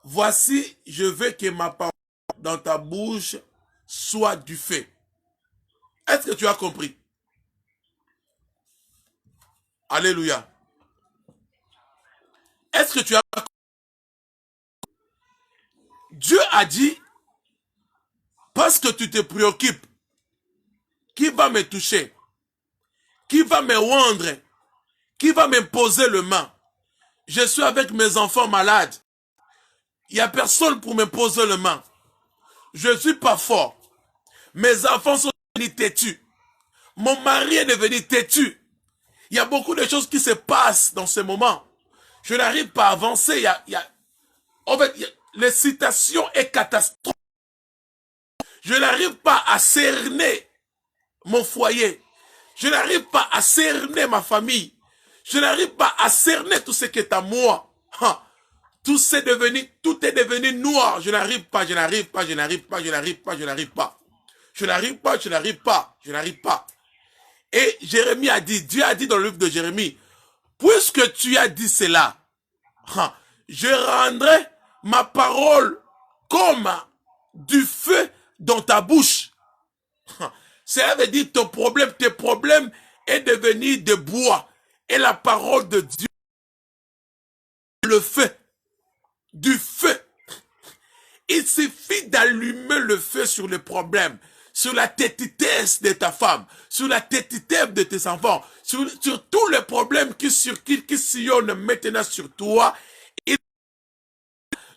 voici, je veux que ma parole dans ta bouche soit du feu. Est-ce que tu as compris? Alléluia. Est-ce que tu as compris? Dieu a dit, parce que tu te préoccupes, qui va me toucher? Qui va me rendre? Qui va me poser le main? Je suis avec mes enfants malades. Il n'y a personne pour me poser le main. Je ne suis pas fort. Mes enfants sont devenus têtus. Mon mari est devenu têtu. Il y a beaucoup de choses qui se passent dans ce moment. Je n'arrive pas à avancer. En fait, l'excitation est catastrophique. Je n'arrive pas à cerner mon foyer. Je n'arrive pas à cerner ma famille. Je n'arrive pas à cerner tout ce qui est à moi. Tout est devenu noir. Je n'arrive pas. Et Jérémie a dit, Dieu a dit dans le livre de Jérémie, puisque tu as dit cela, je rendrai ma parole comme du feu dans ta bouche. Cela veut dire tes problèmes est devenu de bois. Et la parole de Dieu, le feu, du feu. Il suffit d'allumer le feu sur les problèmes, sur la tétitesse de ta femme, sur la tétitesse de tes enfants, sur tous les problèmes qui sillonnent maintenant sur toi, et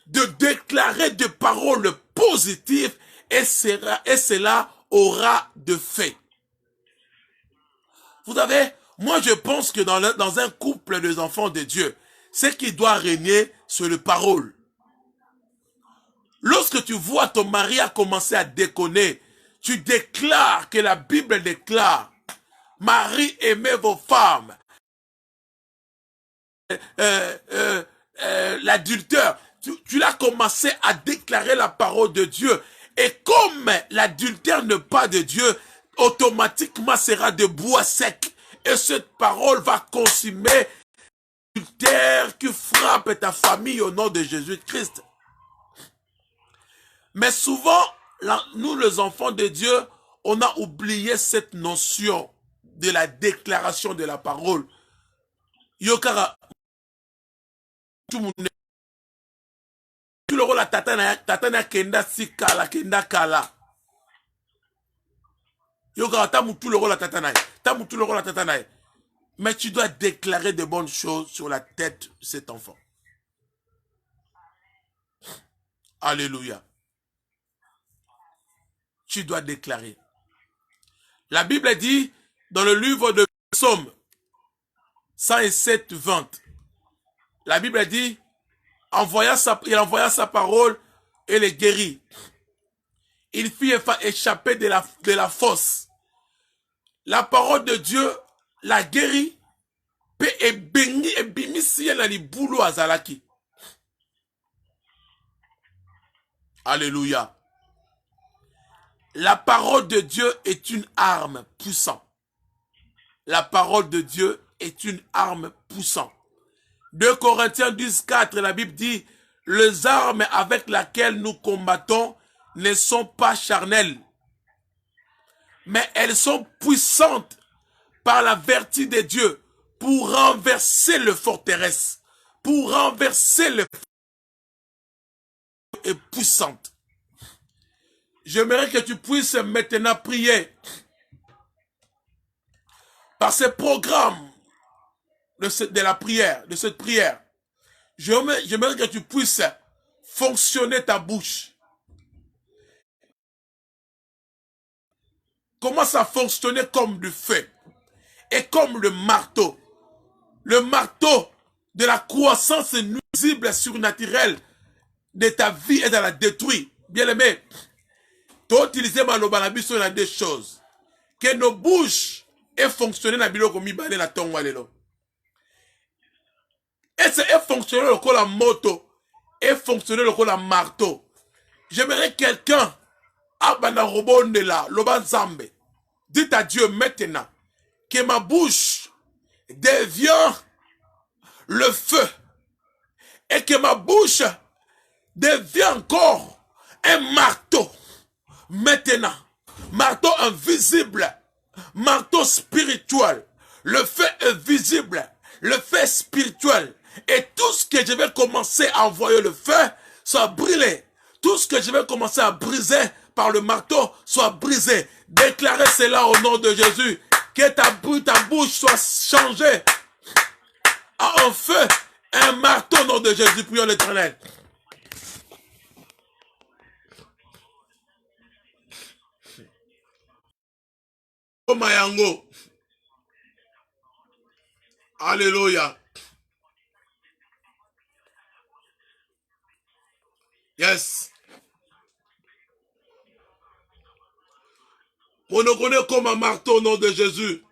de déclarer des paroles positives et cela aura de fait. Vous savez, moi je pense que dans un couple des enfants de Dieu, ce qui doit régner, c'est le parole. Lorsque tu vois ton mari a commencé à déconner, tu déclares que la Bible déclare, Marie, aimez vos femmes. L'adultère, tu l'as commencé à déclarer la parole de Dieu. Et comme l'adultère n'est pas de Dieu, automatiquement sera de bois sec. Et cette parole va consumer l'adultère qui frappe ta famille au nom de Jésus-Christ. Mais souvent, nous les enfants de Dieu, on a oublié cette notion de la déclaration de la parole. Yokara, tout le monde, tout le rôle à tatana kenda sikala kenda kala. Yokara, tamu tout le rôle à tatana, tamu tout le rôle à tatana. Mais tu dois déclarer de bonnes choses sur la tête de cet enfant. Alléluia. Tu dois déclarer. La Bible dit dans le livre de Psaume 107, 20. La Bible dit, il envoya sa parole et les guérit. Il fit échapper de la fosse. La parole de Dieu la guérit. Et béni et béni si elle a les boulots à Zalaki. Alléluia. La parole de Dieu est une arme puissante. La parole de Dieu est une arme puissante. 2 Corinthiens 10, 4, la Bible dit, les armes avec lesquelles nous combattons ne sont pas charnelles, mais elles sont puissantes par la vertu de Dieu pour renverser les forteresses, pour renverser les et puissante. J'aimerais que tu puisses maintenant prier par ce programme de la prière, de cette prière. J'aimerais que tu puisses fonctionner ta bouche. Commence à fonctionner comme du feu et comme le marteau. Le marteau de la croissance nuisible surnaturelle de ta vie et de la détruire. Bien aimé, tu as utilisé ma lobanabiso dans des choses. Que nos bouches aient fonctionné dans biloko mibale na tongo lelo. Et c'est fonctionner le col à moto et fonctionner le col à marteau. J'aimerais quelqu'un abana robonde là, loban zambe. Dites à Dieu maintenant que ma bouche devient le feu et que ma bouche devient encore un marteau. Maintenant, marteau invisible, marteau spirituel. Le feu est visible, le feu spirituel. Et tout ce que je vais commencer à envoyer le feu soit brûlé. Tout ce que je vais commencer à briser par le marteau soit brisé. Déclarez cela au nom de Jésus. Que ta bouche soit changée à un feu, un marteau au nom de Jésus. Prions l'Éternel. Mayango. Alléluia. Yes. On nous connaît comme un marteau au nom de Jésus.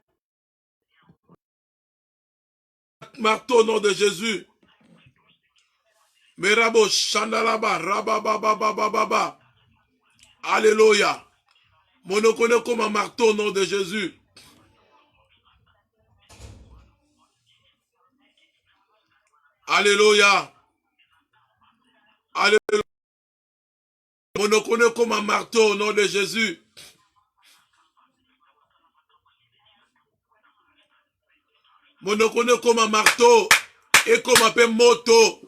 Marteau au nom de Jésus. Merabo Shandalaba Rababababababa. Alléluia. On nous connaît comme un marteau au nom de Jésus. Alléluia. Alléluia. On nous connaît comme un marteau au nom de Jésus. On nous connaît comme un marteau et comme un peu moto.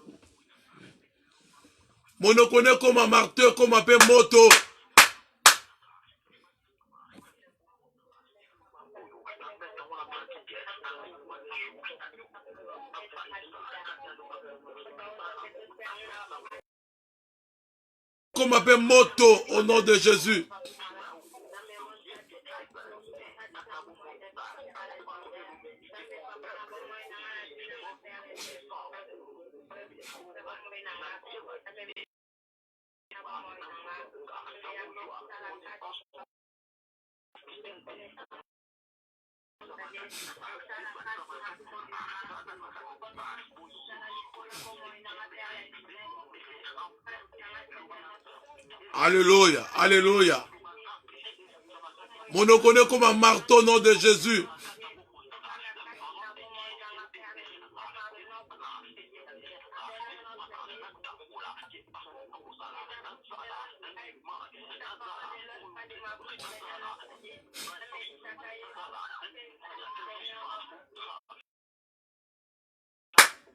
On nous connaît comme un marteau, comme un peu moto. Comme un peu moto au nom de Jésus. Alléluia, alléluia. On nous connaît comme un marteau au nom de Jésus.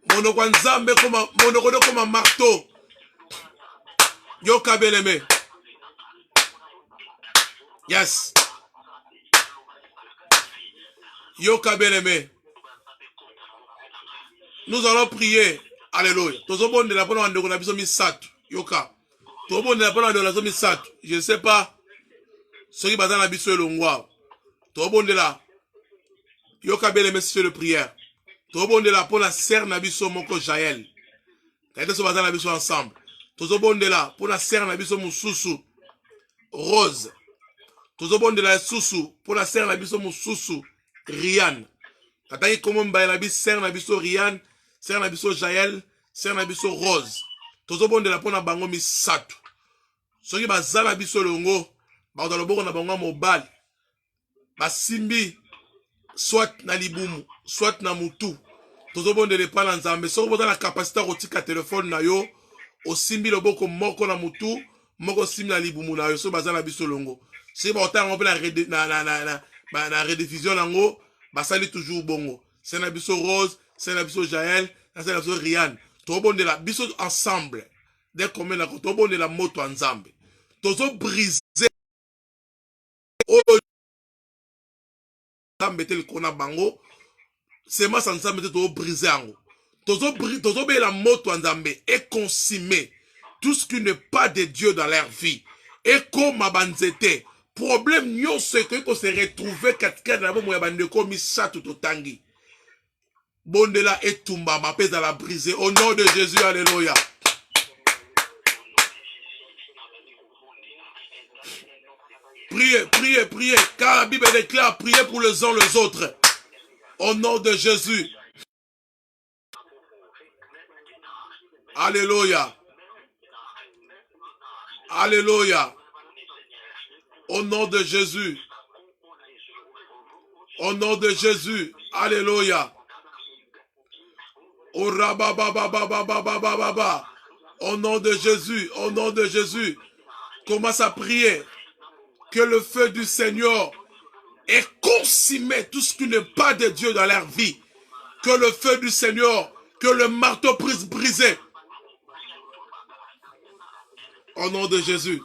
On nous connaît comme un marteau. Yoka Beleme. Yes. Yoka Beleme. Nous allons prier. Alléluia. Tozobonde la pona wande kuna biso misatu. Yoka. Tozobonde la pona wande kuna biso misatu. Je ne sais pas. Soki bazana biso elongwa. Tozobonde la. Yoka Beleme c'est de prière. Tozobonde la pona serre na biso moko Jaël. Kaite so bazana biso ensemble. Tozobonde la pona serre na biso mususu Rose. Tozobonde la susu pona serre na biso mususu Rian. Kataki komomba na biso serre na biso Rian, serre na biso Jaël, serre na biso Rose. Tozobonde la pona bango misatu. Soki bazala biso longo, ba dans le boko na bango mobile. Basimbi soit na libumu, soit na mutu. Tozobonde le pana nzambe. Soki boza na capacité kotika téléphone na yo, osimbi loboko moko na mutu, moko simbi na libumu na yo, so bazala biso longo. Si ba otanga na rediffusion nango, basali toujours bongo. C'est na biso Rose, c'est na biso Jaël, c'est na biso Rian. Tozobonde la biso ensemble. Dès qu'on met la tozobonde la moto nzambe. Tozo briser o nzambe tel kona bango. C'est ma nzambe tel tozo briser ango. Tozo be la moto nzambe et consumer tout ce qui n'est pas de Dieu dans leur vie. Et comme abanzete, problème nyo se que se retrouver katika na bomo ya bandeko misatu totangi. Bondela et tumba ma pèse à la briser au nom de Jésus, alléluia. Priez, priez, priez, car la Bible déclare priez pour les uns les autres. Au nom de Jésus. Alléluia. Alléluia. Au nom de Jésus. Au nom de Jésus. Alléluia. Au rababababababababa. Au nom de Jésus. Au nom de Jésus. Commence à prier. Que le feu du Seigneur ait consumé tout ce qui n'est pas de Dieu dans leur vie. Que le feu du Seigneur, que le marteau puisse briser. Au nom de Jésus.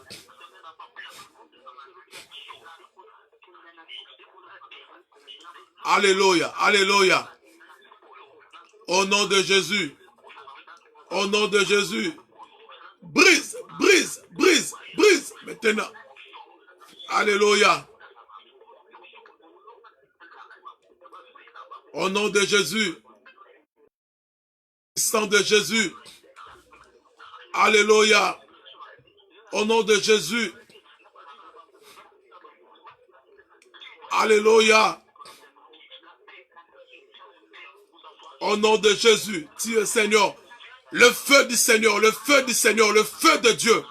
Alléluia, alléluia. Au nom de Jésus. Au nom de Jésus. Brise, brise, brise, brise. Maintenant. Alléluia. Au nom de Jésus. Sang de Jésus. Alléluia. Au nom de Jésus. Alléluia. Au nom de Jésus. Dieu Seigneur. Le feu du Seigneur, le feu du Seigneur, le feu de Dieu.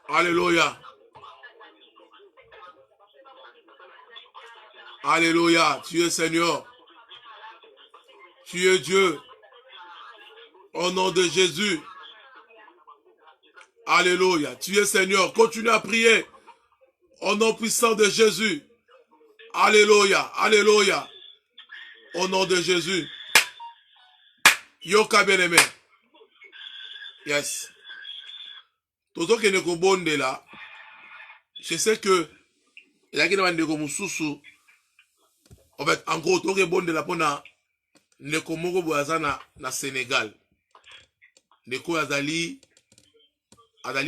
Alléluia. Alléluia. Tu es Seigneur. Tu es Dieu. Au nom de Jésus. Alléluia. Tu es Seigneur. Continue à prier. Au nom puissant de Jésus. Alléluia. Alléluia. Au nom de Jésus. Yoka bien-aimé. Yes. Toto qui ne kobonde là. Je sais que il y a qui n'a pas de mususu. En fait, en gros, toto qui bonde là pour na neko moko boazana na Sénégal. Neko azali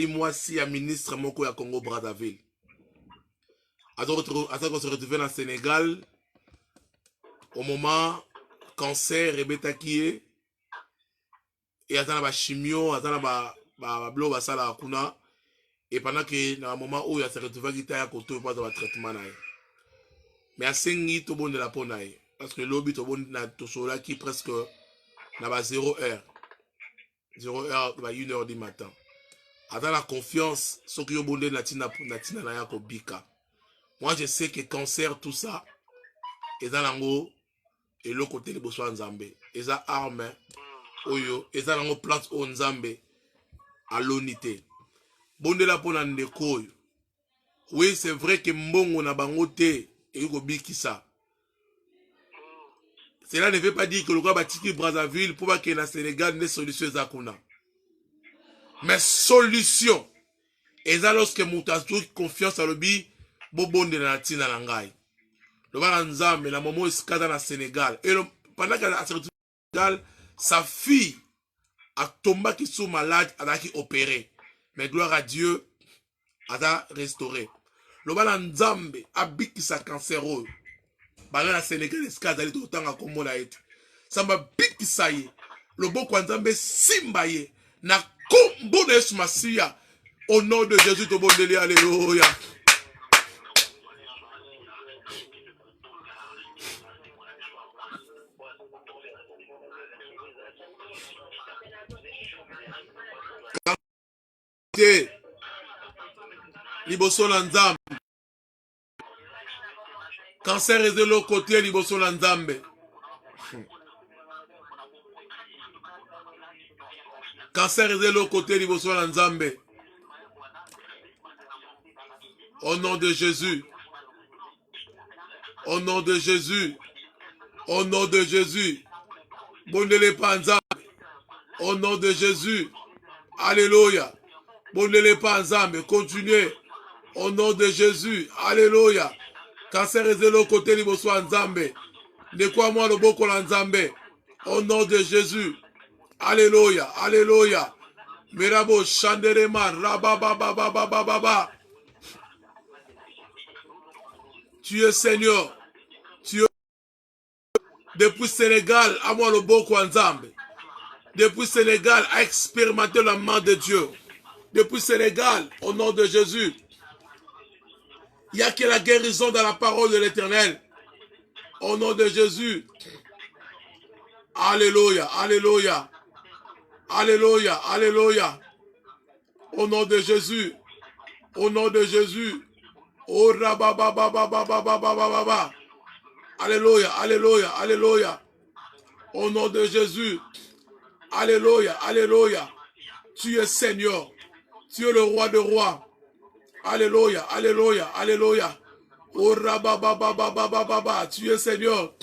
mwasi ya ministre moko ya Congo Brazzaville. Attends qu'on se retrouve dans Sénégal au moment cancer et betakie et attends ba chimio, attends ba blo ba sala kuna et pendant que dans un moment où il se retrouve qui ta koto pas de traitement na. Mais à 5 minutes to bon de la ponaille parce que lobby to bon na to sola qui presque na ba 0 heure. 0 heure ba 1 heure du matin. Attends la confiance ce qui yo bondé na tina na ya ko bika. Moi, je sais que cancer, tout ça, est dans l'ango et l'autre côté de Bosso Nzambe. Et ça arme, oyo, et ça l'ango plante au Nzambe à l'unité. Bonde la pour l'andeko. Oui, c'est vrai que mbongo na bangote et yuko biki ça. Cela ne veut pas dire que le gars batiki Brazzaville pour pas que la Sénégal n'ait solution zakuna. Mais solution. Et ça lorsque moutatou confiance à l'obi. Bobonde na tina na ngai. Le bana nzambe na momo iskada na Sénégal. Et pendant qu'elle a Sénégal, sa fille a tombé qui sous malade, elle a qui opéré. Mais gloire à Dieu, elle a restauré. Le bana nzambe a biki sa cancer. Bana na Sénégal iskada ali tout temps à Kombo na ete. Ça m'a biki sa ye. Le bon kwa nzambe simba ye. Na kombo na Yesu Masiya. Au nom de Jésus to bondeli alléluia. Liboso na Nzambe. Cancer est de l'autre côté, liboso na Nzambe. Cancer est de l'autre côté, liboso na Nzambe. Au nom de Jésus. Au nom de Jésus. Au nom de Jésus. Bondele pa Nzambe. Au nom de Jésus. Alléluia. Bondele pa Nzambe. Continuez. Au nom de Jésus. Alléluia. Cancer est de l'autre côté, liboso Nzambe. Ne quoi moi le boko la Nzambe. Au nom de Jésus. Alléluia. Alléluia. Mirabo Chanderema. Rabababababababa. Tu es Seigneur. Tu es depuis Sénégal, à moi le boko Nzambe. Depuis Sénégal, à expérimenter la main de Dieu. Depuis Sénégal, au nom de Jésus. Il n'y a que la guérison dans la parole de l'Éternel. Au nom de Jésus. Alléluia, alléluia. Alléluia, alléluia. Au nom de Jésus. Au nom de Jésus. Oh rabababababababababa. Alléluia, alléluia, alléluia. Au nom de Jésus. Alléluia, alléluia. Tu es Seigneur. Tu es le roi de rois. Alléluia, alléluia, alléluia. Oh rabababababababa. Tu es Seigneur.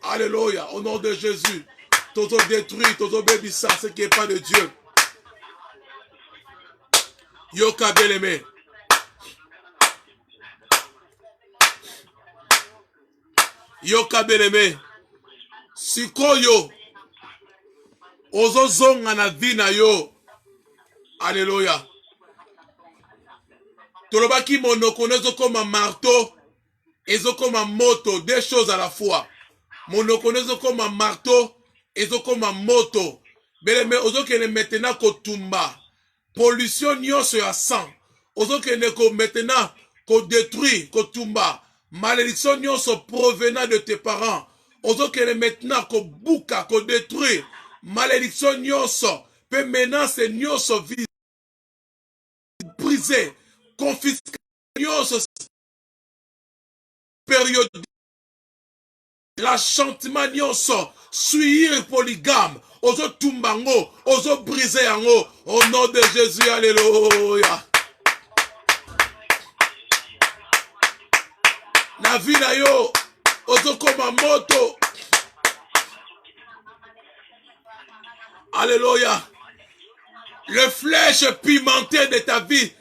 Alléluia, au nom de Jésus. Toto détruit, toto bébissa, ce qui n'est pas de Dieu. Yoka bien-aimé. Yoka bien-aimé. Sikoyo. Ozozonga na vie na yo. Alléluia. Tolobaki monoko nezo comme un marteau, ezo comme un moto, deux choses à la fois. Monoko nezo comme un marteau, ezo comme un moto. Beleme ozo kene maintenant kotumba. Pollution nyonso ya sang. Ozo kene ko maintenant ko détruit, kotumba. Malédiction nyonso provenant de tes parents. Ozo kene maintenant ko buka, ko détruit. Malédiction nyonso. Pe menace nyonso brisé. Confiscation nyonso périodique. L'enchantement nyonso. Suir polygame. Ozo tumbango. Ozo brisé yango. Au nom de Jésus. Alléluia. Na vie na yo. Ozo koma moto. Alléluia. Les flèches pimentées de ta vie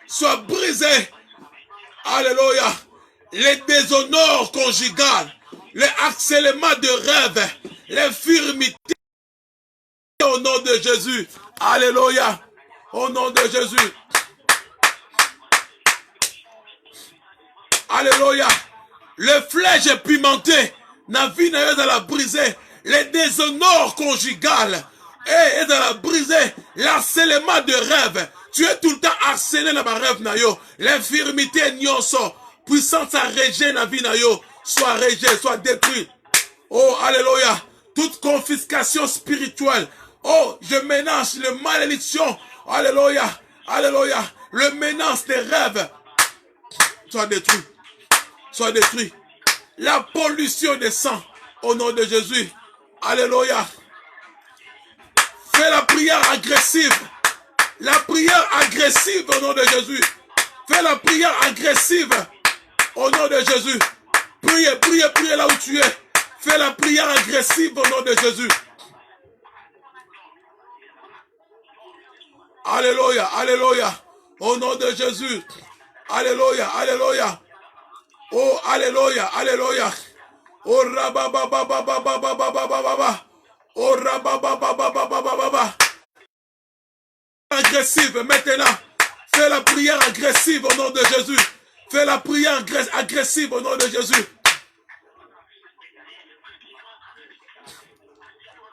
soient brisées. Alléluia. Les déshonneurs conjugaux, les harcèlements de rêve, l'infirmité au nom de Jésus. Alléluia. Au nom de Jésus. Alléluia. Les flèches pimentées, na vie na yo dans la briser. Les déshonneurs conjugaux, et dans la briser. L'harcèlement de rêve. Tu es tout le temps harcelé dans ma rêve na yo. L'infirmité nyonso. Puissance à réger na vie na yo. Soit régé, soit détruit. Oh, alléluia. Toute confiscation spirituelle. Oh, je ménage le malédiction. Alléluia. Alléluia. Le menace des rêves. Soit détruit. Soit détruit. La pollution des sangs. Au nom de Jésus. Alléluia. Fais la prière agressive. La prière agressive au nom de Jésus. Fais la prière agressive au nom de Jésus. Prie, prie, prie là où tu es. Fais la prière agressive au nom de Jésus. Alléluia, alléluia. Au nom de Jésus. Alléluia, alléluia. Oh, alléluia, alléluia. Oh, rabababababababababa. Oh, rabababababababa. Agressive maintenant. Fais la prière agressive au nom de Jésus. Fais la prière agressive au nom de Jésus.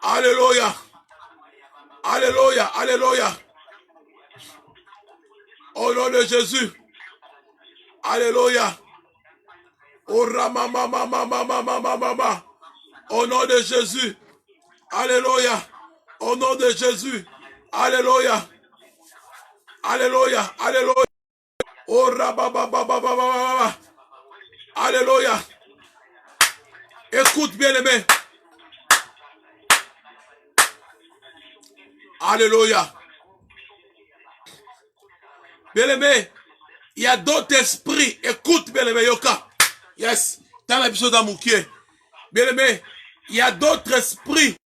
Alléluia. Alléluia, alléluia. Au nom de Jésus. Alléluia. Oh, ramamamamamamamamama. Au nom de Jésus. Alléluia. Au nom de Jésus. Alléluia. Alléluia. Alléluia. Oh, rabababababababa. Alléluia. Écoute bien aimé. Alléluia. Bien aimé. Il y a d'autres esprits. Écoute bien aimé Yoka. Yes. Dans l'épisode d'Amoukié. Bien aimé. Il y a d'autres esprits.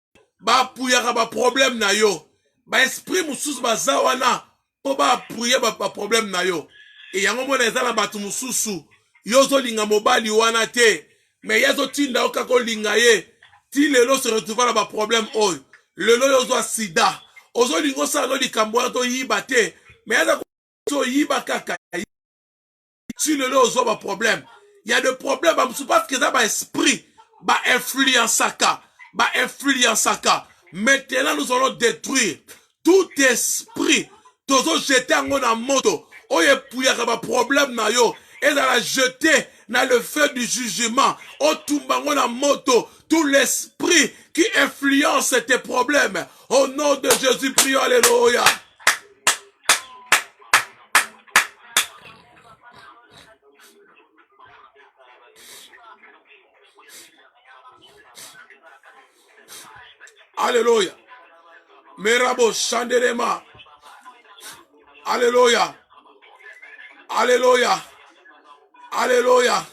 Ba pouyara ba problème na yo. Ba esprit mususu bazawana. Po ba pouye ba problème na yo. Et yango mona ezala batu mususu. Yozo linga mobali wana te. Mais yazo tinda oka ko linga ye. Ti lelo se retrouva na ba problème oyo. Lelo yozo sida. Ozo lingo sa no likambo to yiba te. Mais yaza ko yiba kaka. Ti lelo ozo ba problème. Il y a des problèmes parce que ça ba esprit ba influencaka. Ba influencaka. Maintenant nous allons détruire tout esprit. Tozo jeter en na moto. Oye pouyaka ba problème na yo. Et dans la jeter dans le feu du jugement. O tumbango na moto. Tout l'esprit qui influence tes problèmes. Au nom de Jésus, prions, alléluia. Alléluia. Merabo Chandelema. Alléluia. Alléluia. Alléluia.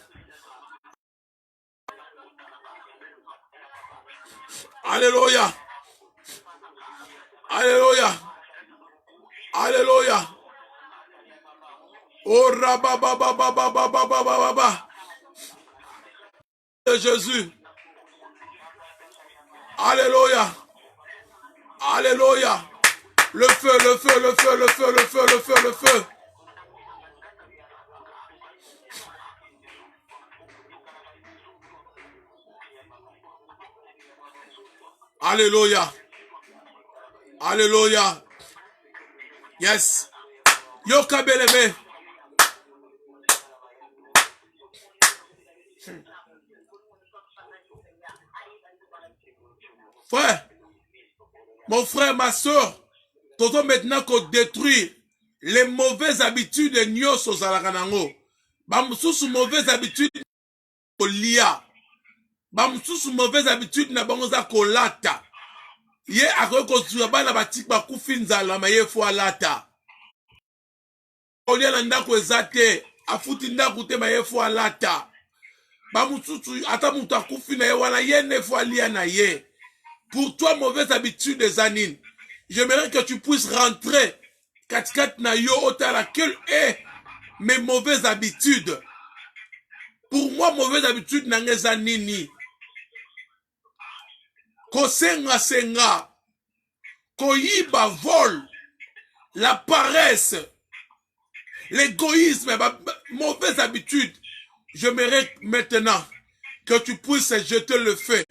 Alléluia. Alléluia. Alléluia. Oh rababababababababa. De Jésus. Alléluia. Alléluia. Le feu, le feu, le feu, le feu, le feu, le feu, le feu. Alléluia. Alléluia. Yes. Yoka Beleme. Frère, mon frère, ma soeur, Toto maintenant qu'on détruit les mauvaises habitudes de nyos aux alakanango. Bamsusu mauvaises habitudes kolia. Bamsusu mauvaises habitudes na bangoza kolata. Ye akoko zuya bana batik bakufinza la maye fo alata. Olia na ndako ezate, afuti ndako te maye fo alata. Bamsusu ata mutu akufina ye wana yene fo alia na ye. Pour toi, mauvaise habitude des anines, j'aimerais que tu puisses rentrer. Katikat na yo otala, quelle est mes mauvaises habitudes? Pour moi, mauvaise habitude na ngeza nini. Ko senga senga, ko yiba vol, la paresse, l'égoïsme, mauvaise habitude. J'aimerais maintenant que tu puisses jeter le feu.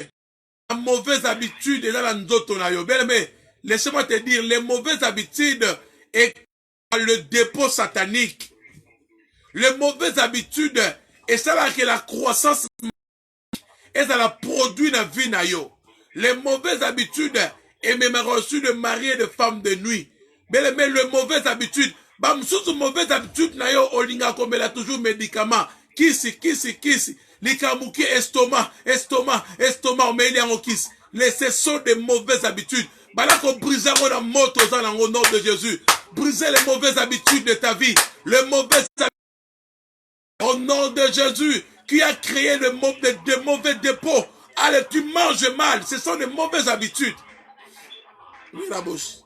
La mauvaise habitude est dans la ndoto na yo. Mais laissez-moi te dire, les mauvaises habitudes est le dépôt satanique. Les mauvaises habitudes est ça que la croissance est ça la produit dans la vie na yo. Les mauvaises habitudes est même reçu de mari et de femme de nuit. Mais les mauvaises habitudes, bam sous mauvaise habitude na yo olinga comme elle a toujours médicament. Kisi. Likamuki estomac, mais il y a un kiss. Ce sont des mauvaises habitudes. Balako briser la moto au nom de Jésus. Briser les mauvaises habitudes de ta vie. Les mauvaises habitudes. Au nom de Jésus, qui a créé de mauvais dépôts. Allez, tu manges mal. Ce sont des mauvaises habitudes. Oui, la bouche.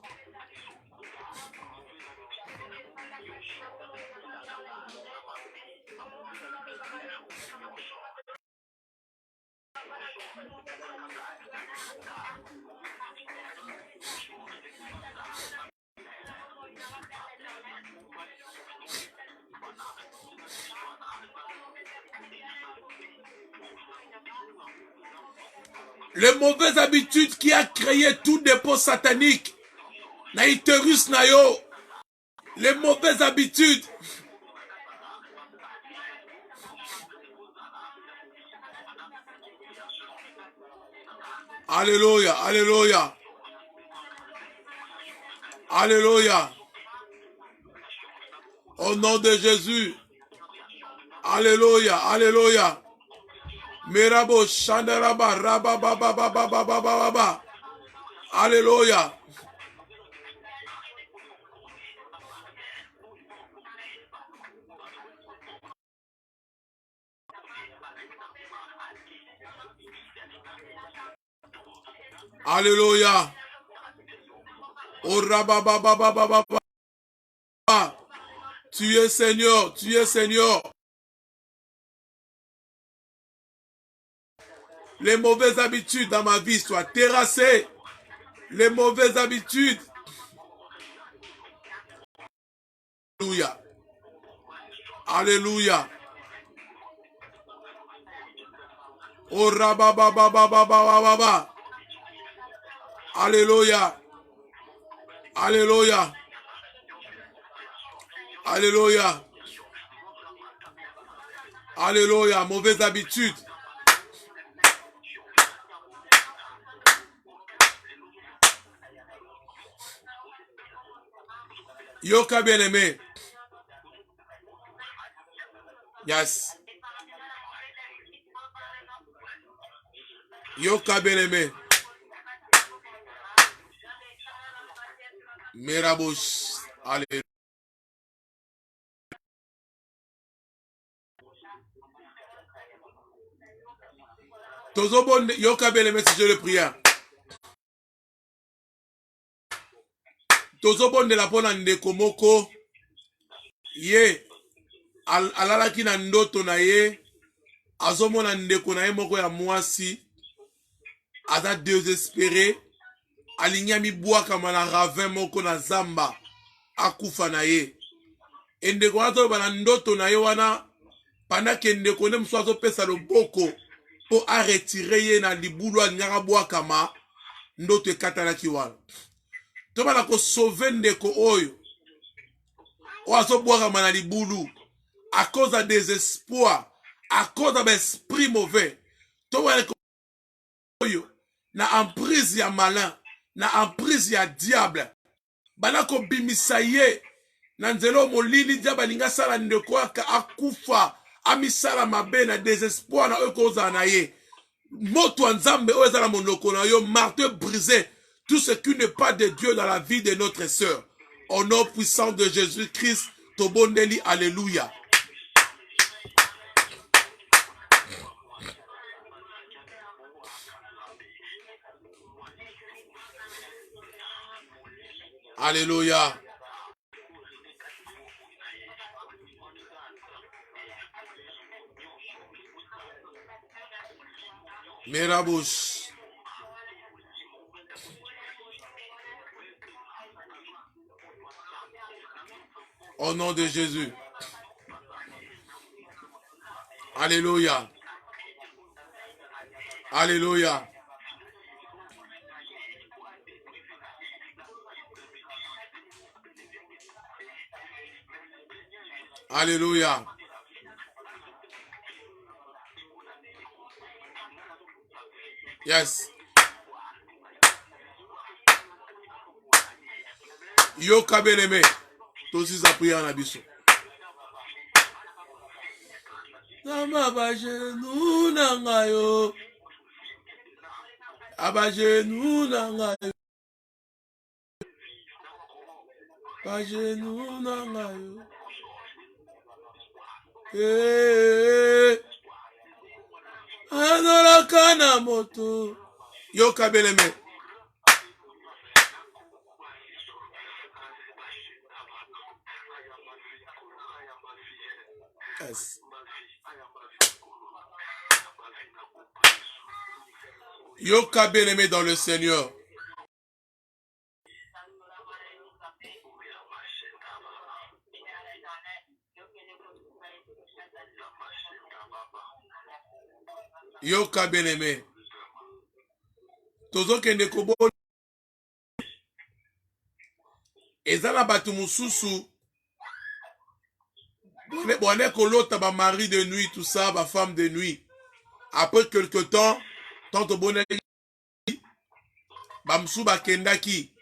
Les mauvaises habitudes qui a créé tout dépôt satanique. Naïterus nayo. Les mauvaises habitudes. Alléluia, alléluia. Alléluia. Au nom de Jésus. Alléluia, alléluia. Mirabo Shandaraba Rabba. Alléluia. Alléluia. Oh Rabba. Tu es Seigneur, tu es Seigneur. Les mauvaises habitudes dans ma vie soient terrassées. Les mauvaises habitudes. Alléluia. Alléluia. Oh Rabba. Alléluia. Alléluia. Alléluia. Alléluia. Mauvaise habitude. Yoka bien-aimé. Yes. Yoka bien-aimé. Mirabouche. Alléluia. Tozobon Yoka bien-aimé, si je le prie. Tozobon de la pona ndeko moko. Ye. Alalaki na ndoto na ye. Azomona ndeko na ye moko ya mwasi. Aza désespéré. Alinyami bwaka mana ravin moko na zamba. Akufa na ye. Ndeko wana bana ndoto na ye wana. Pendant ndeko ne mswazo pesa loboko. Po a retiré ye na libulu anyaka bwaka ma. ndoto ekatalaki wana. Tobala ko sauver ndeko oyo. Oazo bwaka na libulu. À cause de désespoir. À cause de l'esprit mauvais. Tobala ko oyo. Na emprise ya malin. Na emprise ya diable. Bana ko bimisa ye. Na nzelo molili diable linga sala ndeko aka akufa. Amisala mabe na désespoir na oyo koza na ye. Moto nzambe oyo ezala monoko na yo, marteau brisé. Tout ce qui n'est pas de Dieu dans la vie de notre sœur. Au nom puissant de Jésus-Christ, Tobondeli, alléluia. Alléluia. Mirabouche. Au nom de Jésus. Alléluia. Alléluia. Alléluia. Yes. Yo kabeleme. Tosi za priya na biso. Nama bajenu na ngayo. Abajenu na ngayo. Bajenu na ngayo. Anoraka na moto. Yo kabeleme. Yes. Yoka bien-aimé dans le Seigneur. Yoka bien-aimé. Tozo kende kobo. Ezala batu mususu. Bonne kolota ba mari de nuit, tout ça, ba femme de nuit. Après quelque temps, tante bonne bamsu bakendaki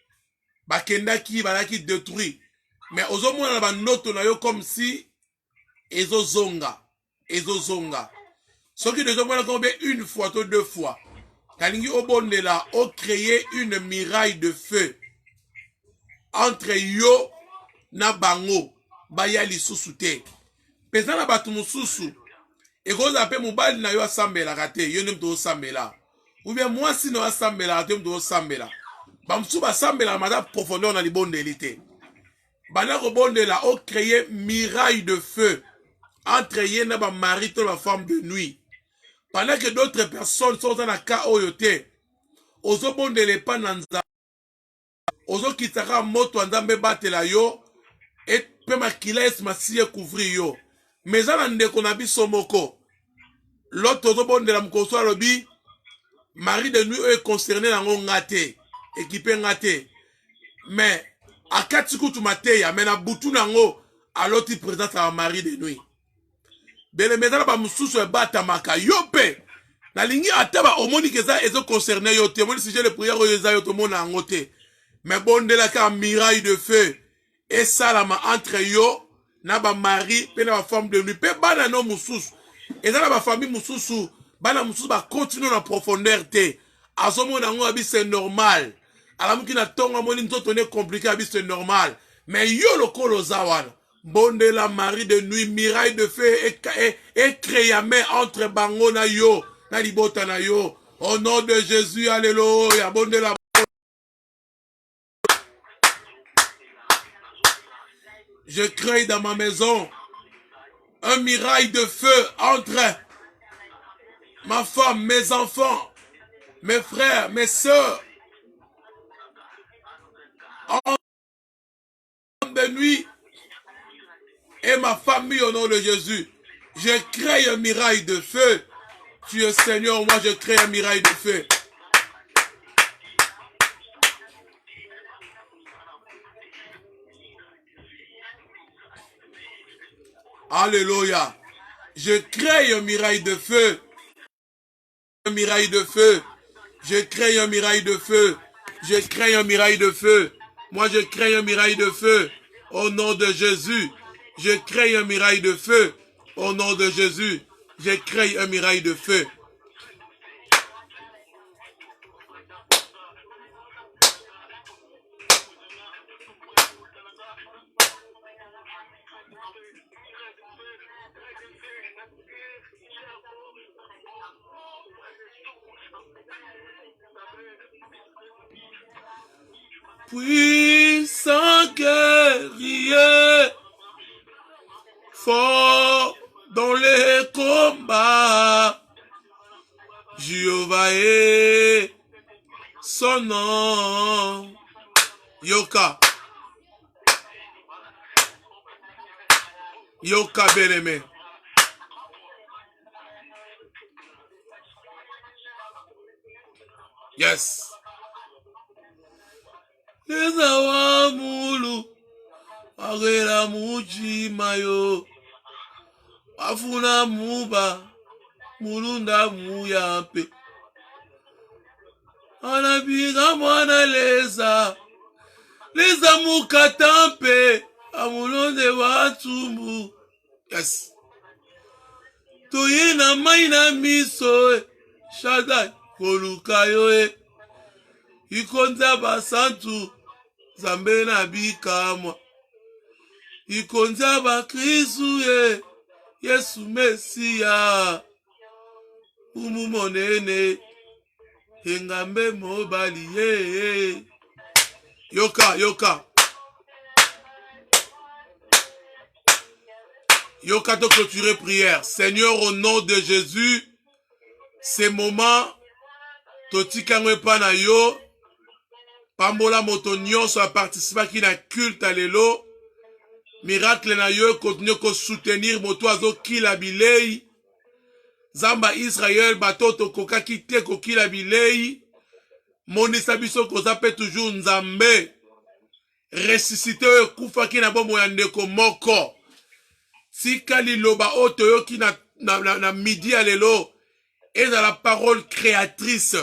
balaki détruit. Mais aux moins ba noto na yo comme si ezozonga. Ce qui déjà moins comme une fois ou deux fois. Kalingi obondela o créer une miraille de feu entre yo na bango baya lisusu te. Pesa na batu mususu ekoza pe mobali na yo asambela kate yo nemto osambela. Ou bien moi si no asambela te mto osambela. Bamsu basambela mada profondeur na libondeli te. Bana ko bondela o créer miraille de feu entre ye na ba mari to la femme de nuit. Pendant que d'autres personnes sont dans la cas oyote, ozo bondele pa nanza, ozo kitaka moto andambe batela yo, et pe makila esmasiye couvrir yo. Mais ça ndeko na biso moko. L'autre ozo bondela mkoso alobi, mari de nuit est concerné dans ngate, équipé ngate. Mais akati kutu mateya, mais na butu nango, alors tu présentes à mari de nuit. Bele mezala ba mususu e bata maka yope na lingi ataba omoni keza ezo concerné yo te moni sujet le prière yo za yo to mona ngote mais bondela ka miraille de feu et salama entre yo na ba mari pe na ba femme de nuit pe bana no mususu ezala ba famille mususu bana mususu ba continuer na profondeur te azomona ngo abi c'est normal alamuki na tonga moni nzoto ne compliqué abi c'est normal mais yo lokolo zawana bonde la mari de nuit, miraille de feu et créamé entre bango na yo, na libota na yo. Au nom de Jésus, alléluia. Bonde la. Je crée dans ma maison un miraille de feu entre ma femme, mes enfants, mes frères, mes soeurs. En de nuit. Et ma famille au nom de Jésus. Je crée un miraille de feu. Tu es Seigneur, moi je crée un miraille de feu. Alléluia. Je crée un mirail de feu. Un mirail de feu. Je crée un mirail de feu. Je crée un mirail de feu. Moi, je crée un mirail de feu. Au nom de Jésus. Je crée un mirail de feu. Au nom de Jésus. Je crée un mirail de feu. Puissant guerrier, fort dans les combats, Jéhovah est son nom. Yoka. Yoka bien-aimé. Yes. Ezawa mulu, agera muji mayo, afuna muba, mulunda muyampe. Anabiga mwana leza mukatampe, amulonde watumbu. Yes. Toyena maina miso, Shaddai kolukayo ikonza basantu zambe na bikamwa ikonza bakristu Yesu Mesia umumonene engambe mobali yoka de clôturer prière. Seigneur, au nom de Jésus, ces moments totikangwe pa na yo pambola moto nyonso a participer ki na culte alelo miracle na yo continue ko soutenir moto azo kila bilei zamba Israël batoto kokaki te ko kila bilei monisa biso koza pe toujours nzambe ressuscité kufa ki na bomo ya ndeko moko tika liloba oto yo ki na midi alelo et dans la parole créatrice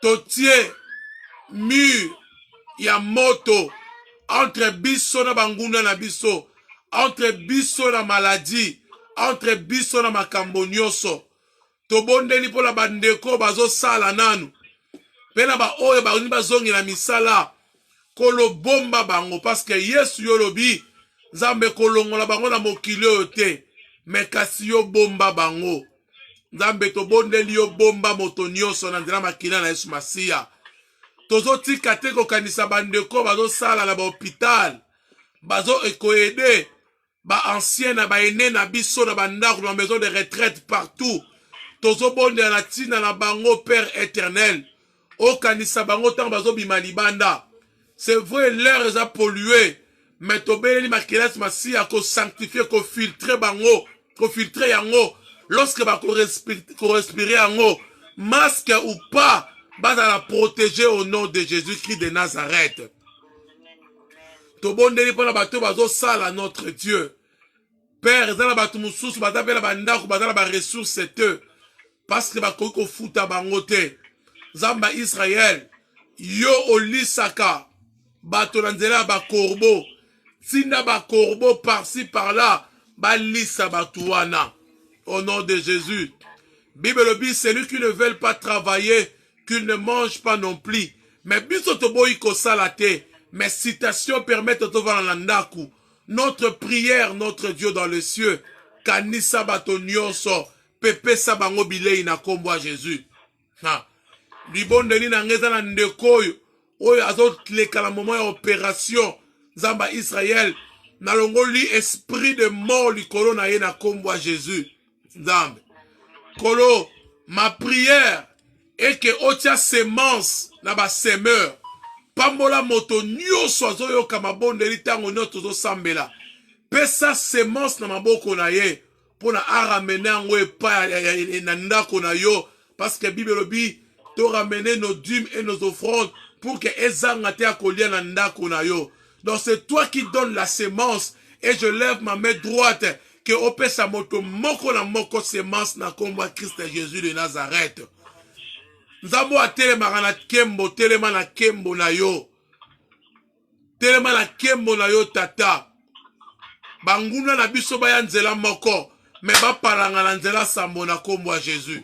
totie mur ya moto entre biso na banguna na biso, entre biso na maladie, entre biso na makambo nyonso. Tobondeli po la bandeko bazo sala nanu. Pena ba oyo ba oni bazongi na misala kolo bomba bango parce que Yesu yolobi Nzambe kolongola bango na mokili oyo te mais kasi yo bomba bango. Nzambe tobondeli yo bomba moto nyonso na nzela makila na Yesu Masia. Tozo tika te kokanisa bandeko bazo sala na ba hôpital. Bazo ekoede ba ancien na ba ene na biso na bandako na maison de retraite partout. Tozo bonde na tina na bango Père éternel. Okanisa bango tant bazo bima libanda. C'est vrai l'air a pollué. Mais tobeli makila Masia ko sanctifier ko filtrer bango, ko filtrer yango. Lorsque va respirer en haut, masque ou pas, va la protéger au nom de Jésus-Christ de Nazareth. Tobondeli pona bato bazo sala notre Dieu. Père, zala bato mususu bazapela bandako bazala ba ressources te parce que bakoki ko futa bango te. Zamba Israël, yo olisaka bato na nzela ba corbeau. Tinda ba corbeau par-ci par-là, ba lisa bato wana. Au nom de Jésus. Bible dit, celui qui ne veut pas travailler, qu'il ne mange pas non plus. Mais bisotoboyi ko salate. Mes citations permettent de voir l'andaku. Notre prière, notre Dieu dans les cieux. Kanisa bato nyonso. Pepe sabango bilei na kombo a Jésus. Libondeli na ngeza na ndekoyo. Oyo azot leka la moment ya opération. Zamba Israël. Nalongoli esprit de mort likolo na ye na kombo a Jésus. Nzambe. Kolo, ma prière est que otia semence na ba semeur. Pambola moto nyonso azoyo kamabondeli tango nyoto zo sambela. Pesa semence na maboko na ye pona aramene ngo epa na ndako na yo parce que Bible lobi to ramener nos dîmes et nos offrandes pour que ezanga te akolia na ndako na yo. Donc c'est toi qui donnes la semence et je lève ma main droite que opesa moto moko na moko semence na kombo Christ Jésus de Nazareth. Nzambo atelemaka na kembo, telema na kembo na yo. Telema na kembo na yo tata. Banguna na biso baya nzela moko, me bapalanga na nzela sambo na kombo ya Jésus.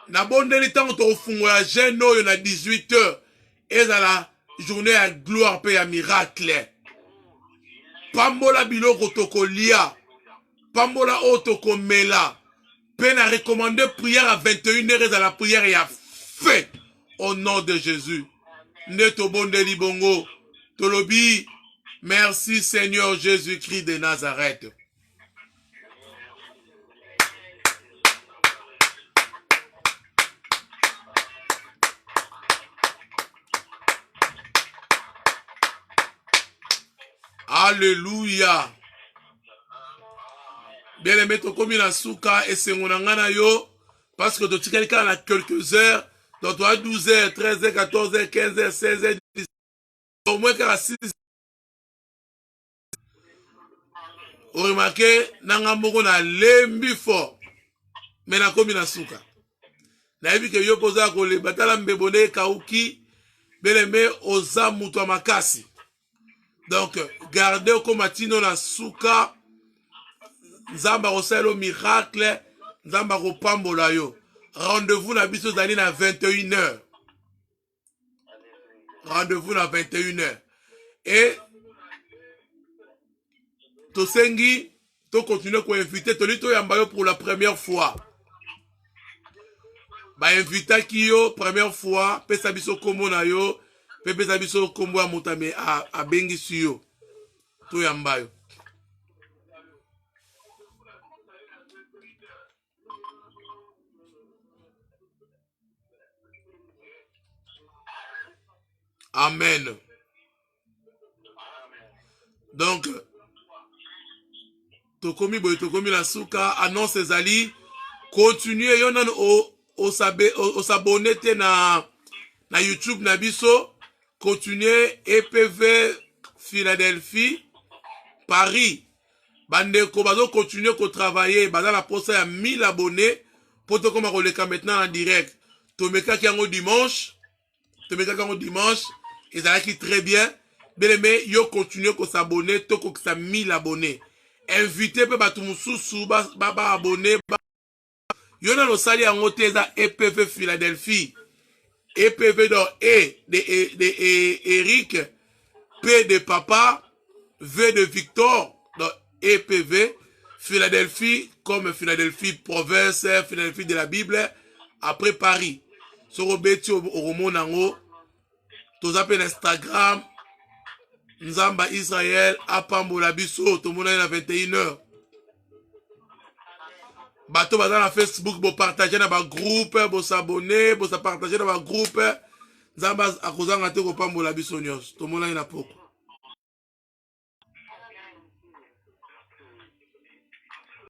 Na bondeli tango to fungola jeune oyo na 18h, ezala journée ya gloire pe ya miracle. Pambola biloko tokolia, pambola o tokomela. Peine à recommander prière à 21h et à la prière et à fait au nom de Jésus. Neto bondeli bongo. Tolobi. Merci Seigneur Jésus-Christ de Nazareth. Alléluia. Bien aimé, tokomi na suka et sengonangana yo parce que tu quelqu'un à quelques heures, donc toi 12h, 13h, 14h, 15h, 16h, 17h, au moins qu'à 6h. Vous remarquez, nanga moko na lembi fort, mais na komi na suka. Na yebi ke yo poza ko le batala mbebone kauki, bien aimé, oza muto makasi. Donc, gardez au matino na suka. Nzamba roselo miracle, nzamba kopambola yo. Rendez-vous na biso zali na 21h. Rendez-vous na 21h. Et to sengi, to continuer ko inviter to lito yamba yo pour la première fois. Ba invita ki yo première fois, pesa biso kombo na yo, pesa biso kombo ya mutame a bengi si yo. To yamba yo. Amen. Donc, tokomi la souka, annonce ezali, continuez yon nan o s'abonner na YouTube na biso, continuez EPV Philadelphie, Paris. Bande ko bazo continuer ko travailler, baza la poste ya 1000 abonnés, pour to koma koleka maintenant en direct. Tomeka ki yango dimanche, et ça qui très bien. Bien aimé, yo continue ko s'abonner, to ko sa 1000 abonnés. Invitez pe batu mususu ba abonner. Yo na lo sali yango te za EPV Philadelphie. EPV dans de Eric, P de papa, V de Victor, dans EPV Philadelphie, comme Philadelphie province, Philadelphie de la Bible, après Paris. Sur Robeti au Romo Nango, tous appels Instagram, Nzamba Israël, Apambola Biso, tout le monde est à 21h. Bato baza na Facebook, bo partager na ba groupe, bo s'abonner, bo sa partager na ba groupe. Nzamba akozanga te ko Pambola Biso nyos, tout le monde est na poko.